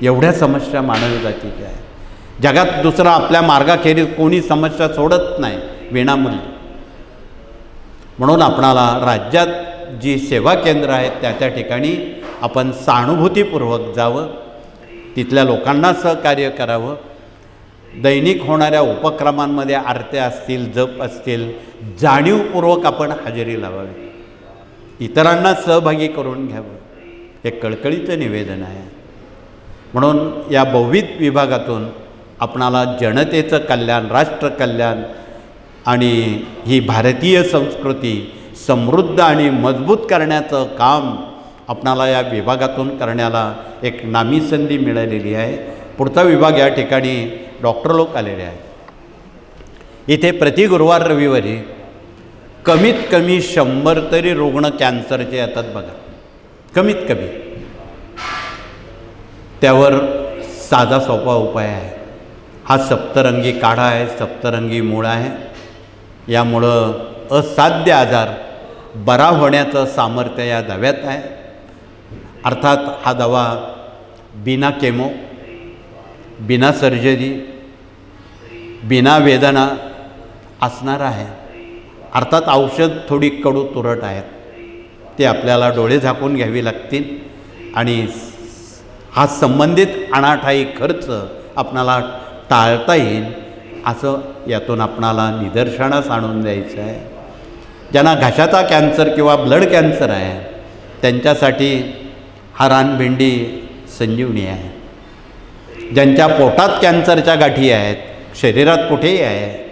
एवढ्या समस्या मानवी जातीच्या आहेत. जगात दुसरा आपल्या मार्गाखेरीज कोणी समस्या सोडत नाही विनामूल्य. म्हणून आपणाला राज्यात जी सेवा केंद्र आहेत त्या ठिकाणी आपण सहानुभूतीपूर्वक जावं, तिथल्या लोकांना सहकार्य करावं. दैनिक होणाऱ्या उपक्रमांमध्ये आरत्या असतील, जप असतील, जाणीवपूर्वक आपण हजेरी लावावी, इतरांना सहभागी करून घ्यावं, हे कळकळीचं निवेदन आहे. म्हणून या बहुविध विभागातून आपणाला जनतेचं कल्याण, राष्ट्रकल्याण आणि ही भारतीय संस्कृती समृद्ध आणि मजबूत करण्याचं काम आपणाला या विभागातून करण्याला एक नामी संधी मिळालेली आहे. पुढचा विभाग या ठिकाणी डॉक्टर लोक आलेले आहेत. इथे प्रति गुरुवार रविवारी कमीत कमी 100 तरी रुग्ण कॅन्सरचे येतात बघा, कमीत कमी. त्यावर साधा सोपा उपाय आहे. हा सप्तरंगी काढा आहे, सप्तरंगी मूळ आहे. यामुळं असाध्य आजार बरा होण्याचं सामर्थ्य या दव्यात आहे. अर्थात हा दवा बिना केमो, बिना सर्जरी, बिना वेदना असणार आहे. अर्थात औषध थोडी कडू तुरट आहेत, ते आपल्याला डोळे झाकून घ्यावी लागतील आणि हा संबंधित अनाठायी खर्च आपणाला टाळता येईल असं यातून आपणाला निदर्शनास आणून द्यायचं आहे. ज्यांना घशाचा कॅन्सर किंवा ब्लड कॅन्सर आहे त्यांच्यासाठी हा रानभेंडी संजीवनी आहे. ज्यांच्या पोटात कॅन्सरच्या गाठी आहेत, शरीरात कुठेही आहे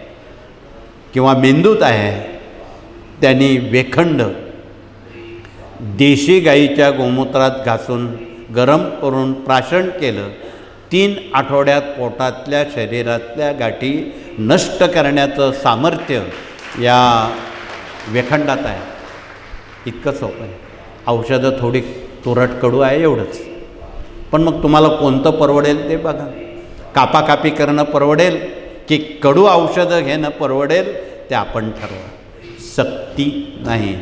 किंवा मेंदूत आहे, त्यांनी वेखंड देशी गाईच्या गोमूत्रात घासून गरम करून प्राशन केलं, 3 आठवड्यात पोटातल्या शरीरातल्या गाठी नष्ट करण्याचं सामर्थ्य या वेखंडात आहे. इतकं सोपं आहे. औषधं थोडी तुरट कडू आहे एवढंच. पण मग तुम्हाला कोणतं परवडेल ते बघा. कापाकापी करणं परवडेल की कडू औषधं घेणं परवडेल ते आपण ठरवा. सक्ती नाही.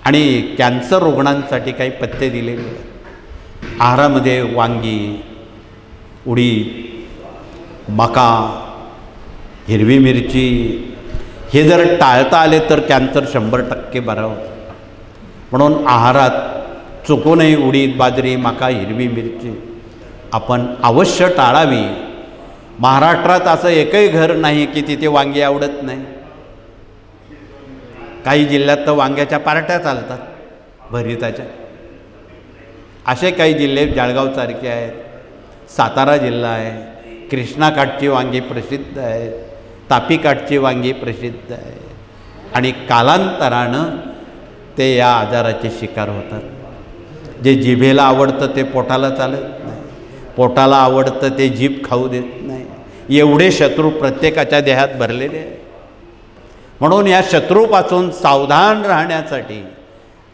आणि कॅन्सर रुग्णांसाठी काही पथ्य दिलेले आहेत. आहारामध्ये वांगी, उडीद, मका, हिरवी मिरची हे जर टाळता आले तर कॅन्सर 100% बरा होतं. म्हणून आहारात चुकूनही उडीद, बाजरी, मका, हिरवी मिरची आपण अवश्य टाळावी. महाराष्ट्रात असं एकही घर नाही की तिथे वांगी आवडत नाही. काही जिल्ह्यात तर वांग्याच्या पार्ट्या चालतात भरिताच्या. असे काही जिल्हे जळगावसारखे आहेत, सातारा जिल्हा आहे, कृष्णाकाठची वांगी प्रसिद्ध आहेत, तापीकाठची वांगी प्रसिद्ध आहे. आणि कालांतरानं ते या आजाराचे शिकार होतात. जे जिभेला आवडतं ते पोटाला चालत नाही, पोटाला आवडतं ते जीभ खाऊ देत नाही. एवढे शत्रू प्रत्येकाच्या देहात भरलेले आहे. म्हणून या शत्रूपासून सावधान राहण्यासाठी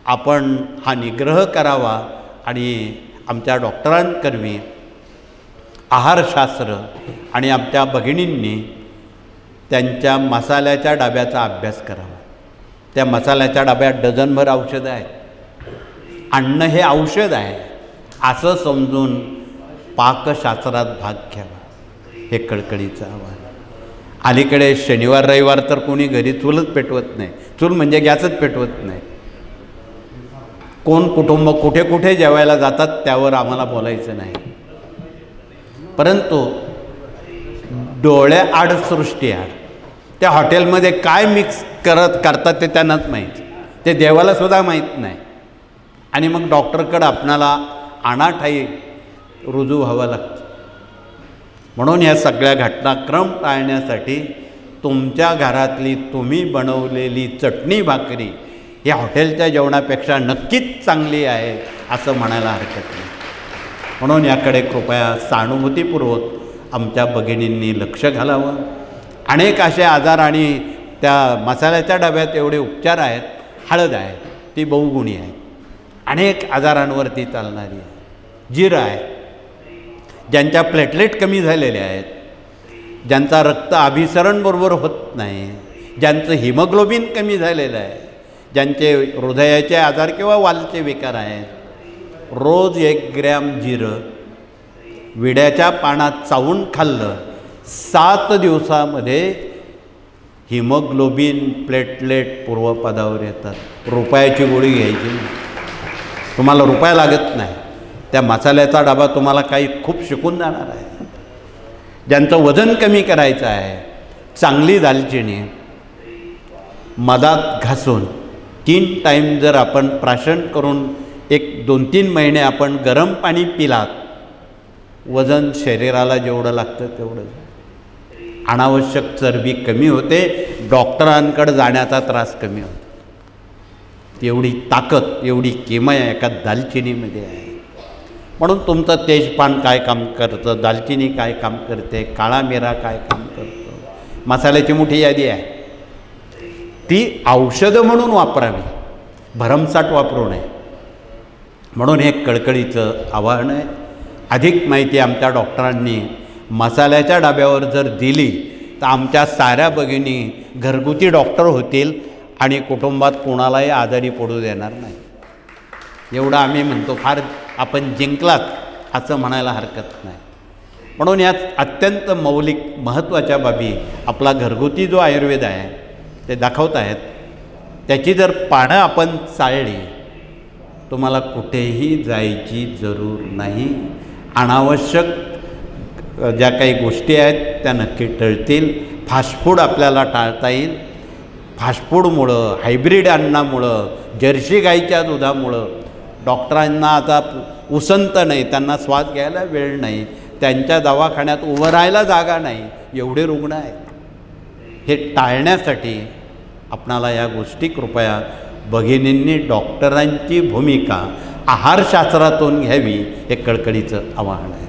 आपण हा निग्रह करावा. आणि आमच्या डॉक्टरांकरवी आहारशास्त्र आणि आमच्या भगिनींनी त्यांच्या मसाल्याच्या डब्याचा अभ्यास करावा. त्या मसाल्याच्या डब्यात डझनभर औषधं आहेत. अन्न हे औषध आहे असं समजून पाकशास्त्रात भाग घ्यावा, हे कळकळीचं आव्हान. अलीकडे शनिवार रविवार तर कोणी घरी चूलच पेटवत नाही, चूल म्हणजे गॅसच पेटवत नाही. कोण कुटुंब कुठे कुठे जेवायला जातात त्यावर आम्हाला बोलायचं नाही, परंतु डोळ्याआड सृष्टी आड त्या हॉटेलमध्ये काय मिक्स करतात ते त्यांनाच माहीत, ते देवाला सुद्धा माहीत नाही. आणि मग डॉक्टरकडं आपणाला अनाठाई रुजू व्हावं लागतं. म्हणून या सगळ्या घटनाक्रम टाळण्यासाठी तुमच्या घरातली तुम्ही बनवलेली चटणी भाकरी या हॉटेलच्या जेवणापेक्षा नक्कीच चांगली आहे असं म्हणायला हरकत नाही. म्हणून याकडे कृपया सहानुभूतीपूर्वक आमच्या भगिनींनी लक्ष घालावं. अनेक असे आजार आणि त्या मसाल्याच्या डब्यात एवढे उपचार आहेत. हळद आहे ती बहुगुणी आहे, अनेक आजारांवरती चालणारी आहे. जिरं आहे, ज्यांच्या प्लेटलेट कमी झालेल्या आहेत, ज्यांचा रक्त अभिसरण बरोबर होत नाही, ज्यांचं हिमोग्लोबिन कमी झालेलं आहे, ज्यांचे हृदयाचे आजार किंवा वालचे विकार आहेत, रोज 1 ग्रॅम जिरं विड्याच्या पानात चावून खाल्लं 7 दिवसामध्ये हिमोग्लोबिन प्लेटलेट पूर्वपदावर येतात. रुपयाची गोळी घ्यायची नाही, तुम्हाला रुपया लागत नाही. त्या मसाल्याचा डबा तुम्हाला काही खूप शिकून जाणार आहे. ज्यांचं वजन कमी करायचं आहे, चांगली दालचिनी मधात घासून 3 टाईम जर आपण प्राशन करून 1-2-3 महिने आपण गरम पाणी पिलात, वजन शरीराला जेवढं लागतं तेवढं, अनावश्यक चरबी कमी होते, डॉक्टरांकडे जाण्याचा त्रास कमी होतो. एवढी ताकद, एवढी किमया एका दालचिनीमध्ये आहे. म्हणून तुमचं तेजपान काय काम करतं, दालचिनी काय काम करते, काळा मिरा काय काम करतो, मसाल्याची मोठी यादी आहे. ती औषधं म्हणून वापरावी, भरमसाठ वापरू नये. म्हणून हे कळकळीचं आवाहन आहे. अधिक माहिती आमच्या डॉक्टरांनी मसाल्याच्या डब्यावर जर दिली तर आमच्या साऱ्या भगिनी घरगुती डॉक्टर होतील आणि कुटुंबात कोणालाही आजारी पडू देणार नाही. एवढं आम्ही म्हणतो, फार आपण जिंकलात असं म्हणायला हरकत नाही. म्हणून यात अत्यंत मौलिक महत्त्वाच्या बाबी आपला घरगुती जो आयुर्वेद आहे ते दाखवत आहेत. त्याची जर पानं आपण चाळली, तुम्हाला कुठेही जायची जरूर नाही. अनावश्यक ज्या काही गोष्टी आहेत त्या नक्की टळतील. फास्टफूड आपल्याला टाळता येईल. फास्टफूडमुळं, हायब्रिड अन्नामुळं, जर्सी गाईच्या दुधामुळं डॉक्टरांना आता उसंत नाही, त्यांना श्वास घ्यायला वेळ नाही, त्यांच्या दवाखान्यात उभं राहायला जागा नाही, एवढे रुग्ण आहेत. हे टाळण्यासाठी आपणाला या गोष्टी कृपया भगिनींनी डॉक्टरांची भूमिका आहारशास्त्रातून घ्यावी, हे कळकळीचं आवाहन आहे.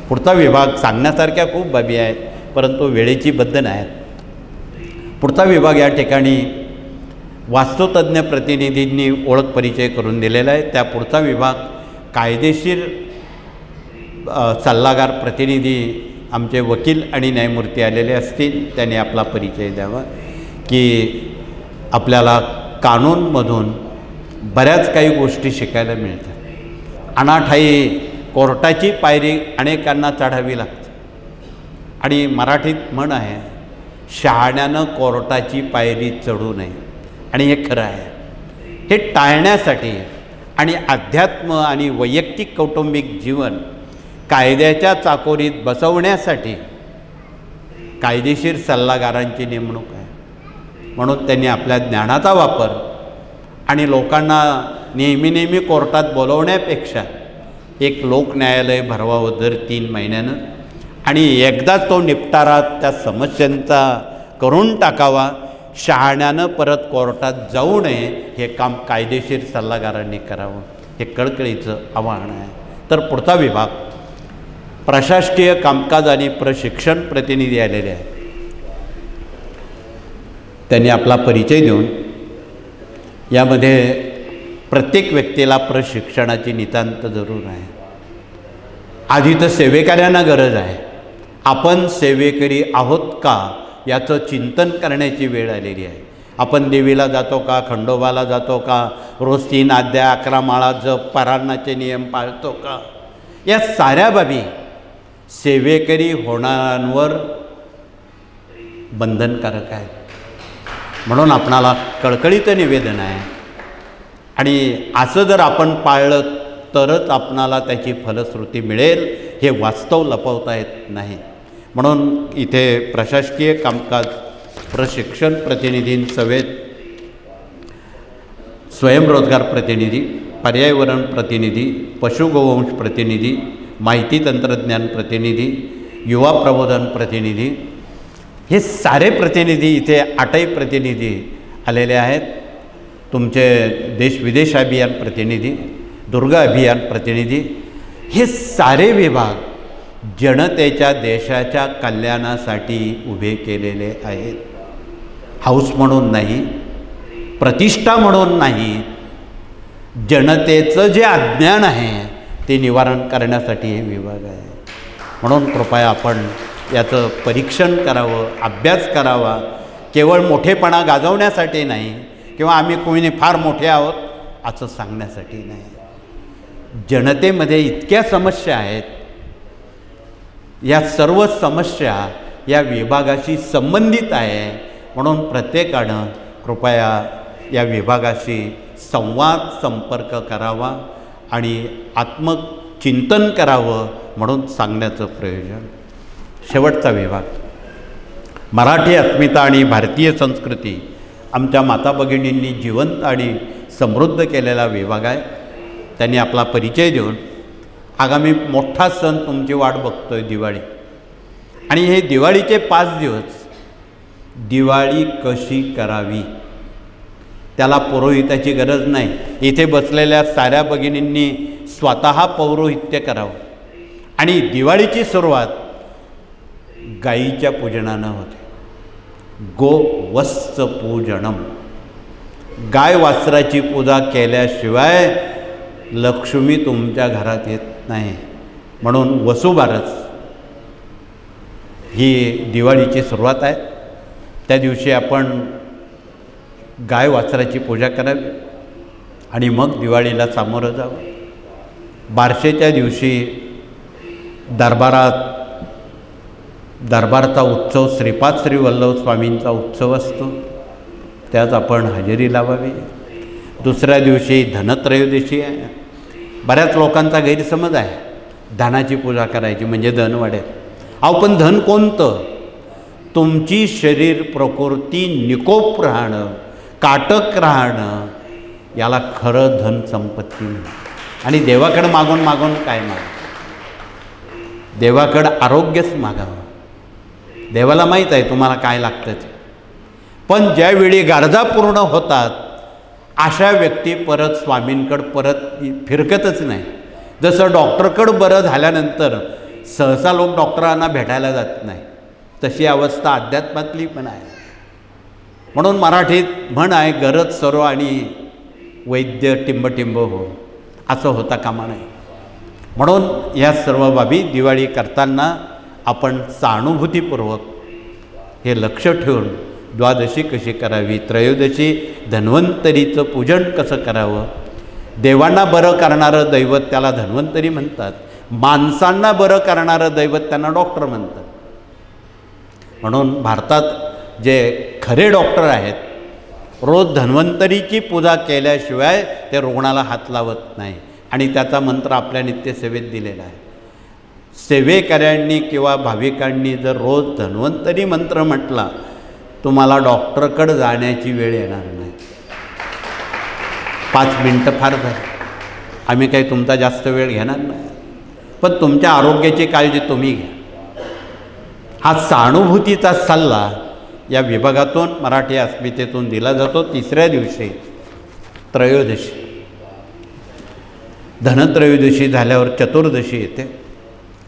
पुढचा विभाग सांगण्यासारख्या खूप बाबी आहेत, परंतु वेळेची बंधनं आहेत. पुढचा विभाग या ठिकाणी वास्तुतज्ञ प्रतिनिधींनी ओळख परिचय करून दिलेला आहे. त्या पुढचा विभाग कायदेशीर सल्लागार प्रतिनिधी आमचे वकील आणि न्यायमूर्ती आलेले असतील, त्यांनी आपला परिचय द्यावा की आपल्याला कानूनमधून बऱ्याच काही गोष्टी शिकायला मिळतात. अनाठाई कोर्टाची पायरी अनेकांना चढावी लागते आणि मराठीत म्हण आहे, शहाण्यानं कोर्टाची पायरी चढू नये. आणि हे खरं आहे. हे टाळण्यासाठी आणि अध्यात्म आणि वैयक्तिक कौटुंबिक जीवन कायद्याच्या चाकोरीत बसवण्यासाठी कायदेशीर सल्लागारांची नेमणूक आहे. म्हणून त्यांनी आपल्या ज्ञानाचा वापर आणि लोकांना नेहमी कोर्टात बोलवण्यापेक्षा एक लोक न्यायालय भरवावं दर 3 महिन्यानं आणि एकदाच तो निपटारा त्या समस्यांचा करून टाकावा. शहाण्यानं परत कोर्टात जाऊ नये, हे काम कायदेशीर सल्लागारांनी करावं, हे कळकळीचं आवाहन आहे. तर पुढचा विभाग प्रशासकीय कामकाज आणि प्रशिक्षण प्रतिनिधी आलेले आहेत. त्यांनी आपला परिचय देऊन यामध्ये प्रत्येक व्यक्तीला प्रशिक्षणाची नितांत जरूर आहे. आधी तर सेवेकऱ्यांना गरज आहे. आपण सेवेकरी आहोत का याचं चिंतन करण्याची वेळ आलेली आहे. आपण देवीला जातो का, खंडोबाला जातो का, रोज 3 अध्याय 11 माळा जप पारायणाचे नियम पाळतो का, या साऱ्या बाबी सेवेकरी होणाऱ्यांवर बंधनकारक आहे. म्हणून आपणाला कळकळीचं निवेदन आहे. आणि असं जर आपण पाळलं तरच आपणाला त्याची फलश्रुती मिळेल, हे वास्तव लपवता येत नाही. म्हणून इथे प्रशासकीय कामकाज प्रशिक्षण प्रतिनिधींसवेत स्वयंरोजगार प्रतिनिधी, पर्यावरण प्रतिनिधी, पशुगोवंश प्रतिनिधी, माहिती तंत्रज्ञान प्रतिनिधी, युवा प्रबोधन प्रतिनिधी, हे सारे प्रतिनिधी इथे 8ही प्रतिनिधी आलेले आहेत. तुमचे देश विदेश अभियान प्रतिनिधी, दुर्ग अभियान प्रतिनिधी, हे सारे विभाग जनतेच्या देशाच्या कल्याणासाठी उभे केलेले आहेत. हाऊस म्हणून नाही, प्रतिष्ठा म्हणून नाही, जनतेचं जे अज्ञान आहे ते निवारण करण्यासाठी हे विभाग आहे. म्हणून कृपया आपण याचं परीक्षण करावं, अभ्यास करावा. केवळ मोठेपणा गाजवण्यासाठी नाही किंवा आम्ही कोणी फार मोठे आहोत असं सांगण्यासाठी नाही. जनतेमध्ये इतक्या समस्या आहेत, या सर्व समस्या या विभागाशी संबंधित आहे. म्हणून प्रत्येकानं कृपया या विभागाशी संवाद संपर्क करावा आणि आत्मचिंतन करावं म्हणून सांगण्याचं प्रयोजन. शेवटचा विभाग मराठी अस्मिता आणि भारतीय संस्कृती आमच्या माता भगिनींनी जिवंत आणि समृद्ध केलेला विभाग आहे. त्यांनी आपला परिचय देऊन आगामी मोठा सण तुमची वाट बघतोय, दिवाळी. आणि हे दिवाळीचे 5 दिवस दिवाळी कशी करावी त्याला पौरोहित्याची गरज नाही. इथे बसलेल्या साऱ्या भगिनींनी स्वतः पौरोहित्य करावं. आणि दिवाळीची सुरुवात गाईच्या पूजनानं होते. गोवत्स पूजनम. गाय वासराची पूजा केल्याशिवाय लक्ष्मी तुमच्या घरात येत नाही. म्हणून वसुबारस ही दिवाळीची सुरुवात आहे. त्या दिवशी आपण गाय वासराची पूजा करावी आणि मग दिवाळीला सामोरं जावं. बारशेच्या दिवशी दरबारचा उत्सव श्रीपाद श्री वल्लभ स्वामींचा उत्सव असतो, त्यात आपण हजेरी लावावी. दुसऱ्या दिवशी धनत्रयोदशी आहे. बऱ्याच लोकांचा गैरसमज आहे, धनाची पूजा करायची म्हणजे धन वाढेल. अहो पण धन कोणतं? तुमची शरीर प्रकृती निकोप राहणं, काटक राहणं, याला खरं धन संपत्ती नाही. आणि देवाकडं मागून मागून काय माग? देवाकडं आरोग्यच मागावं. देवाला माहीत आहे तुम्हाला काय लागतं ते. पण ज्यावेळी गरजा पूर्ण होतात अशा व्यक्ती परत स्वामींकडं परत फिरकतच नाही. जसं डॉक्टरकडं बरं झाल्यानंतर सहसा लोक डॉक्टरांना भेटायला जात नाही, तशी अवस्था अध्यात्मातली पण आहे. म्हणून मराठीत म्हण आहे, गरज सरो आणि वैद्य टिंबटिंब हो, असं होता कामा नये. म्हणून या सर्व बाबी दिवाळी करताना आपण सहानुभूतीपूर्वक हे लक्ष ठेवून द्वादशी कशी करावी, त्रयोदशी धन्वंतरीचं पूजन कसं करावं. देवांना बरं करणारं दैवत त्याला धन्वंतरी म्हणतात, माणसांना बरं करणारं दैवत त्यांना डॉक्टर म्हणतात. म्हणून भारतात जे खरे डॉक्टर आहेत, रोज धन्वंतरीची पूजा केल्याशिवाय ते रुग्णाला हात लावत नाही. आणि त्याचा मंत्र आपल्या नित्यसेवेत दिलेला आहे. सेवेकऱ्यांनी किंवा भाविकांनी जर रोज धन्वंतरी मंत्र म्हटला, तुम्हाला डॉक्टरकडे जाण्याची वेळ येणार नाही. 5 मिनटं फार झाली, आम्ही काही तुमचा जास्त वेळ घेणार नाही. पण तुमच्या आरोग्याची काळजी तुम्ही घ्या. हा सहानुभूतीचा सल्ला या विभागातून मराठी अस्मितेतून दिला जातो. तिसऱ्या दिवशी त्रयोदशी, धनत्रयोदशी झाल्यावर चतुर्दशी येते.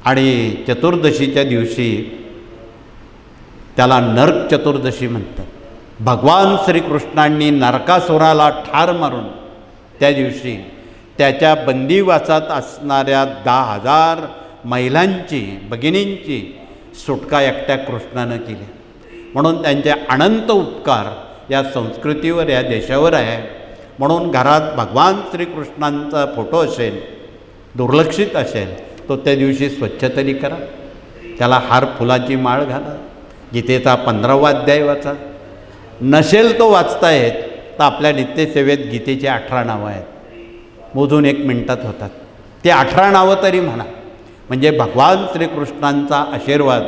आणि चतुर्दशीच्या दिवशी त्याला नरक चतुर्दशी म्हणतात. भगवान श्रीकृष्णांनी नरकासुराला ठार मारून त्या दिवशी त्याच्या बंदिवासात असणाऱ्या 10,000 महिलांची, भगिनींची सुटका एकट्या कृष्णानं केली. म्हणून त्यांचे अनंत उपकार या संस्कृतीवर, या देशावर आहे. म्हणून घरात भगवान श्रीकृष्णांचा फोटो असेल, दुर्लक्षित असेल, तो त्या दिवशी स्वच्छ तरी करा. त्याला हार फुलाची माळ घाला. गीतेचा 15वा अध्याय वाचा. नसेल तो वाचता येत तर आपल्या नित्यसेवेत गीतेची 18 नावं आहेत. मोजून 1 मिनिटात होतात. ते 18 नावं तरी म्हणा. म्हणजे भगवान श्रीकृष्णांचा आशीर्वाद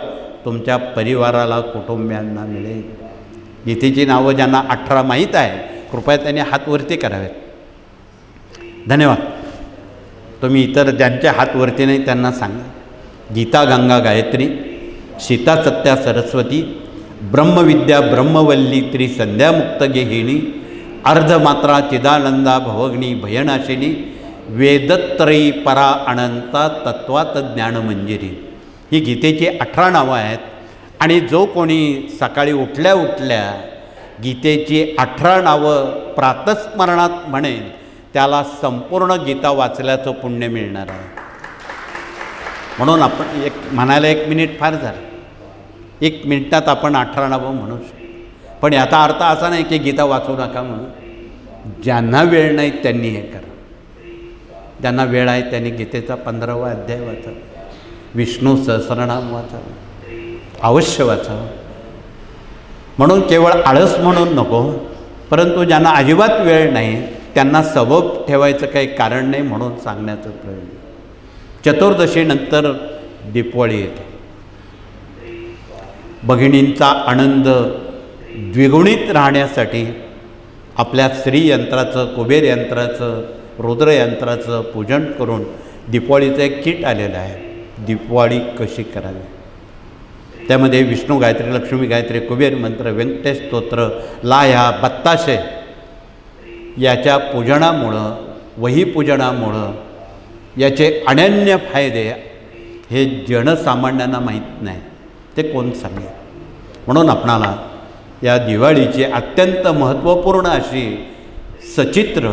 तुमच्या परिवाराला, कुटुंबियांना मिळेल. गीतेची नावं ज्यांना 18 माहीत आहे, कृपया त्यांनी हात वरती करावेत. धन्यवाद. तुम्ही इतर ज्यांचे हात वरती नाही त्यांना सांगा. गीता गंगा गायत्री, सीता सत्या सरस्वती, ब्रह्मविद्या ब्रह्मवल्ली त्रिसंध्यामुक्त गेहिणी, अर्धमात्रा चिदानंदा भवग्नी भयनाशिनी, वेदत्रयी परा अनंता तत्वात ज्ञानमंजिरी. ही गीतेची 18 नावं आहेत. आणि जो कोणी सकाळी उठल्या उठल्या गीतेची 18 नावं प्रातस्मरणात म्हणेल त्याला संपूर्ण गीता वाचल्याचं पुण्य मिळणार आहे. म्हणून आपण म्हणायला 1 मिनिट फार झालं. 1 मिनिटात आपण 18 नावं म्हणू शकतो. पण याचा अर्थ असा नाही की गीता वाचू नका म्हणून. ज्यांना वेळ नाही त्यांनी हे करा. ज्यांना वेळ आहे त्यांनी गीतेचा 15वा अध्याय वाचा, विष्णू सहस्रनाम वाचावं, अवश्य वाचावं. म्हणून केवळ आळस म्हणून नको, परंतु ज्यांना अजिबात वेळ नाही त्यांना सबब ठेवायचं काही कारण नाही म्हणून सांगण्याचं प्रयत्न. चतुर्दशीनंतर दीपावली येते. भगिनींचा आनंद द्विगुणित राहण्यासाठी आपल्या श्रीयंत्राचं, कुबेर यंत्राचं, रुद्रयंत्राचं पूजन करून दीपावलीचं एक किट आलेलं आहे. दीपावली कशी करावी, त्यामध्ये विष्णू गायत्री, लक्ष्मी गायत्री, कुबेर मंत्र, व्यंकटेश स्तोत्र, लाह्या, बत्ताशे याच्या पूजनामुळं, वही पूजनामुळं याचे अनन्य फायदे हे जनसामान्यांना माहीत नाही. ते कोण सांगेल. म्हणून आपणाला या दिवाळीची अत्यंत महत्त्वपूर्ण अशी सचित्र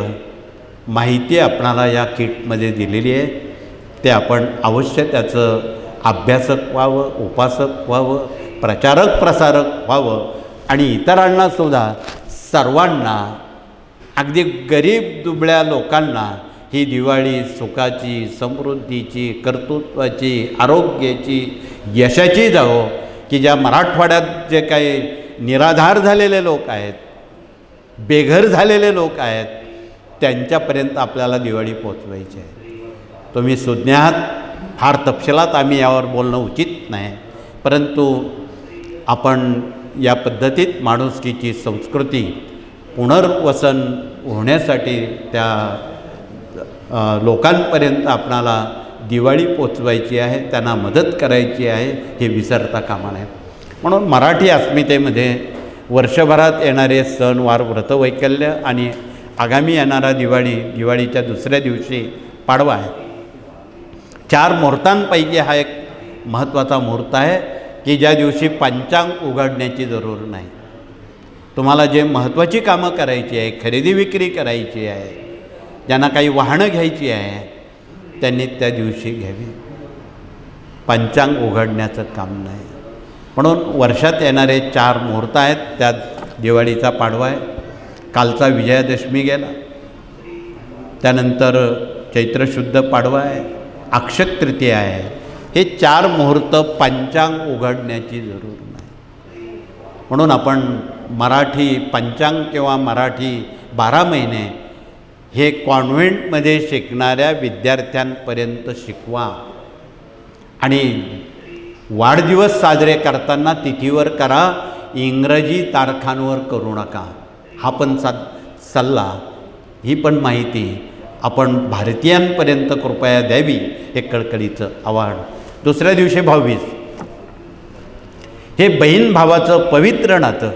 माहिती आपणाला या किटमध्ये दिलेली आहे. ते आपण अवश्य त्याचं अभ्यासक व्हावं, उपासक व्हावं, प्रचारक प्रसारक व्हावं आणि इतरांनासुद्धा, सर्वांना, अगदी गरीब दुबळ्या लोकांना ही दिवाळी सुखाची, समृद्धीची, कर्तृत्वाची, आरोग्याची, यशाची जावो. की ज्या मराठवाड्यात जे काही निराधार झालेले लोक आहेत, बेघर झालेले लोक आहेत, त्यांच्यापर्यंत आपल्याला दिवाळी पोचवायची आहे. तुम्ही सुज्ञ आहात. फार तपशिलात आम्ही यावर बोलणं उचित नाही, परंतु आपण या पद्धतीत माणुसकीची संस्कृती पुनर्वसन होण्यासाठी त्या लोकांपर्यंत आपणाला दिवाळी पोचवायची आहे, त्यांना मदत करायची आहे, हे विसरता कामा नये. म्हणून मराठी अस्मितेमध्ये वर्षभरात येणारे सण वार, व्रतवैकल्य आणि आगामी येणारा दिवाळीच्या दुसऱ्या दिवशी पाडवा आहे. 4 मुहूर्तांपैकी हा एक महत्त्वाचा मुहूर्त आहे की ज्या दिवशी पंचांग उघडण्याची जरूर नाही. तुम्हाला जे महत्त्वाची कामं करायची आहे, खरेदी विक्री करायची आहे, ज्यांना काही वाहनं घ्यायची आहे, त्यांनी त्या दिवशी घ्यावी. पंचांग उघडण्याचं काम नाही. म्हणून वर्षात येणारे 4 मुहूर्त आहेत. त्यात दिवाळीचा पाडवा आहे, कालचा विजयादशमी गेला, त्यानंतर चैत्रशुद्ध पाडवा आहे, अक्षय तृतीया आहे. हे 4 मुहूर्त पंचांग उघडण्याची जरूर नाही. म्हणून आपण मराठी पंचांग किंवा मराठी 12 महिने हे कॉन्व्हेंटमध्ये शिकणाऱ्या विद्यार्थ्यांपर्यंत शिकवा. आणि वाढदिवस साजरे करताना तिथीवर करा, इंग्रजी तारखांवर करू नका. हा पण सल्ला, ही पण माहिती आपण भारतीयांपर्यंत कृपया द्यावी, हे कळकळीचं आवाहन. दुसऱ्या दिवशी भाऊबीज. हे बहीण भावाचं पवित्र नातं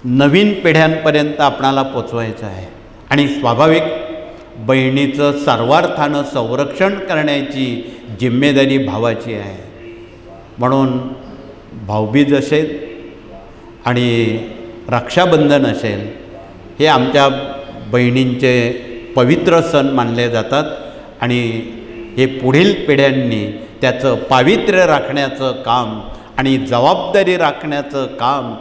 नवीन पिढ्यांपर्यंत आपणाला पोचवायचं आहे. आणि स्वाभाविक बहिणीचं सर्वार्थानं संरक्षण करण्याची जिम्मेदारी भावाची आहे. म्हणून भाऊबीज असेल आणि रक्षाबंधन असेल, हे आमच्या बहिणींचे पवित्र सण मानले जातात. आणि हे पुढील पिढ्यांनी त्याचं पावित्र्य राखण्याचं काम आणि जबाबदारी राखण्याचं काम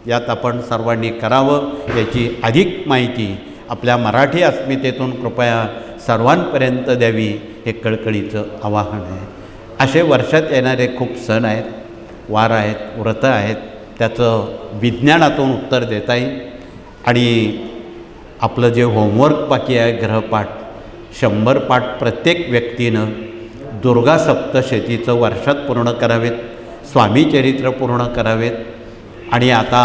यात आपण सर्वांनी करावं याची अधिक माहिती आपल्या मराठी अस्मितेतून कृपया सर्वांपर्यंत द्यावी हे कळकळीचं आवाहन आहे. असे वर्षात येणारे खूप सण आहेत, वार आहेत, व्रतं आहेत, त्याचं विज्ञानातून उत्तर देता येईल. आणि आपलं जे होमवर्क बाकी आहे ग्रहपाठ 100 पाठ प्रत्येक व्यक्तीनं दुर्गा सप्तशतीचं वर्षात पूर्ण करावेत, स्वामी चरित्र पूर्ण करावेत. आणि आता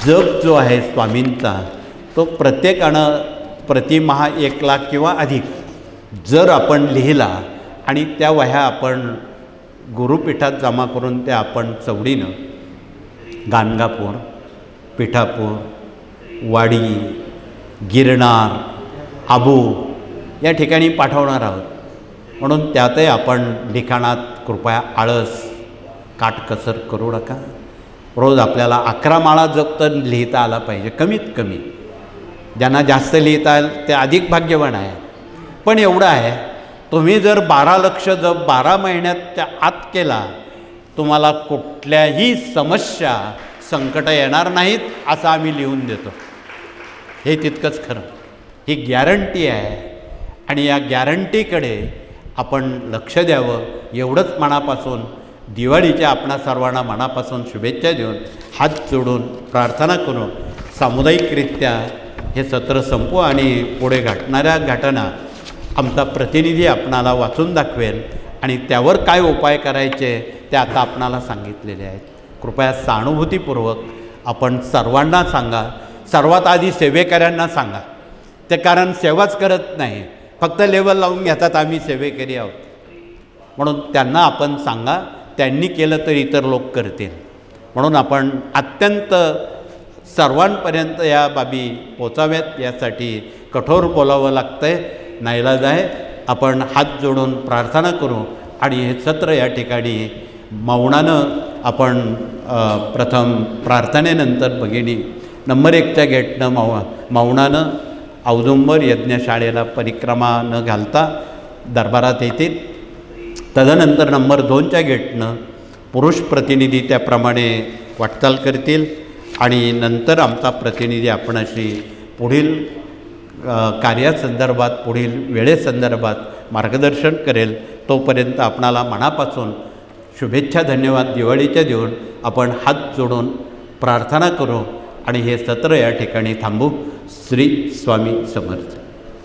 जप जो आहे स्वामींचा तो प्रत्येकानं प्रतिमाह 1 लाख किंवा अधिक जर आपण लिहिला आणि त्या वह्या आपण गुरुपीठात जमा करून त्या आपण चवडीनं गाणगापूर, पिठापूर, वाडी, गिरनार, आबू या ठिकाणी पाठवणार आहोत. म्हणून त्यातही आपण लिखाणात कृपया आळस काटकसर करू नका. रोज आपल्याला 11 माळा जप तर लिहिता आला पाहिजे कमीत कमी. ज्यांना जास्त लिहिता येईल ते अधिक भाग्यवान आहे. पण एवढं आहे, तुम्ही जर 12 लक्ष जप 12 महिन्याच्या आत केला तुम्हाला कुठल्याही समस्या संकट येणार नाहीत असं आम्ही लिहून देतो. हे तितकंच खरं, ही गॅरंटी आहे. आणि या गॅरंटीकडे आपण लक्ष द्यावं एवढंच मनापासून दिवाळीच्या आपणा सर्वांना मनापासून शुभेच्छा देऊन हात जोडून प्रार्थना करून सामुदायिकरित्या हे सत्र संपवू. आणि पुढे घडणाऱ्या घटना आमचा प्रतिनिधी आपणाला वाचून दाखवेल आणि त्यावर काय उपाय करायचे ते आता आपणाला सांगितलेले आहेत. कृपया सहानुभूतीपूर्वक आपण सर्वांना सांगा. सर्वात आधी सेवेकऱ्यांना सांगा. ते कारण सेवाच करत नाही, फक्त लेवल लावून घेतात आम्ही सेवेकरी आहोत. म्हणून त्यांना आपण सांगा, त्यांनी केलं तर इतर लोक करतील. म्हणून आपण अत्यंत सर्वांपर्यंत या बाबी पोचाव्यात यासाठी कठोर बोलावं लागतं आहे. नाईलाज आहे. आपण हात जोडून प्रार्थना करू आणि हे सत्र या ठिकाणी मौनानं आपण प्रथम प्रार्थनेनंतर भगिनी नंबर 1च्या गेटनं मौनानं औदुंबर यज्ञशाळेला परिक्रमा न घालता दरबारात येतील. तदनंतर नंबर 2च्या गेटनं पुरुष प्रतिनिधी त्याप्रमाणे वाटचाल करतील आणि नंतर आमचा प्रतिनिधी आपणाशी पुढील कार्यासंदर्भात पुढील वेळेसंदर्भात मार्गदर्शन करेल. तोपर्यंत आपणाला मनापासून शुभेच्छा धन्यवाद दिवाळीच्या देऊन आपण हात जोडून प्रार्थना करू आणि हे सत्र या ठिकाणी थांबू. श्री स्वामी समर्थ.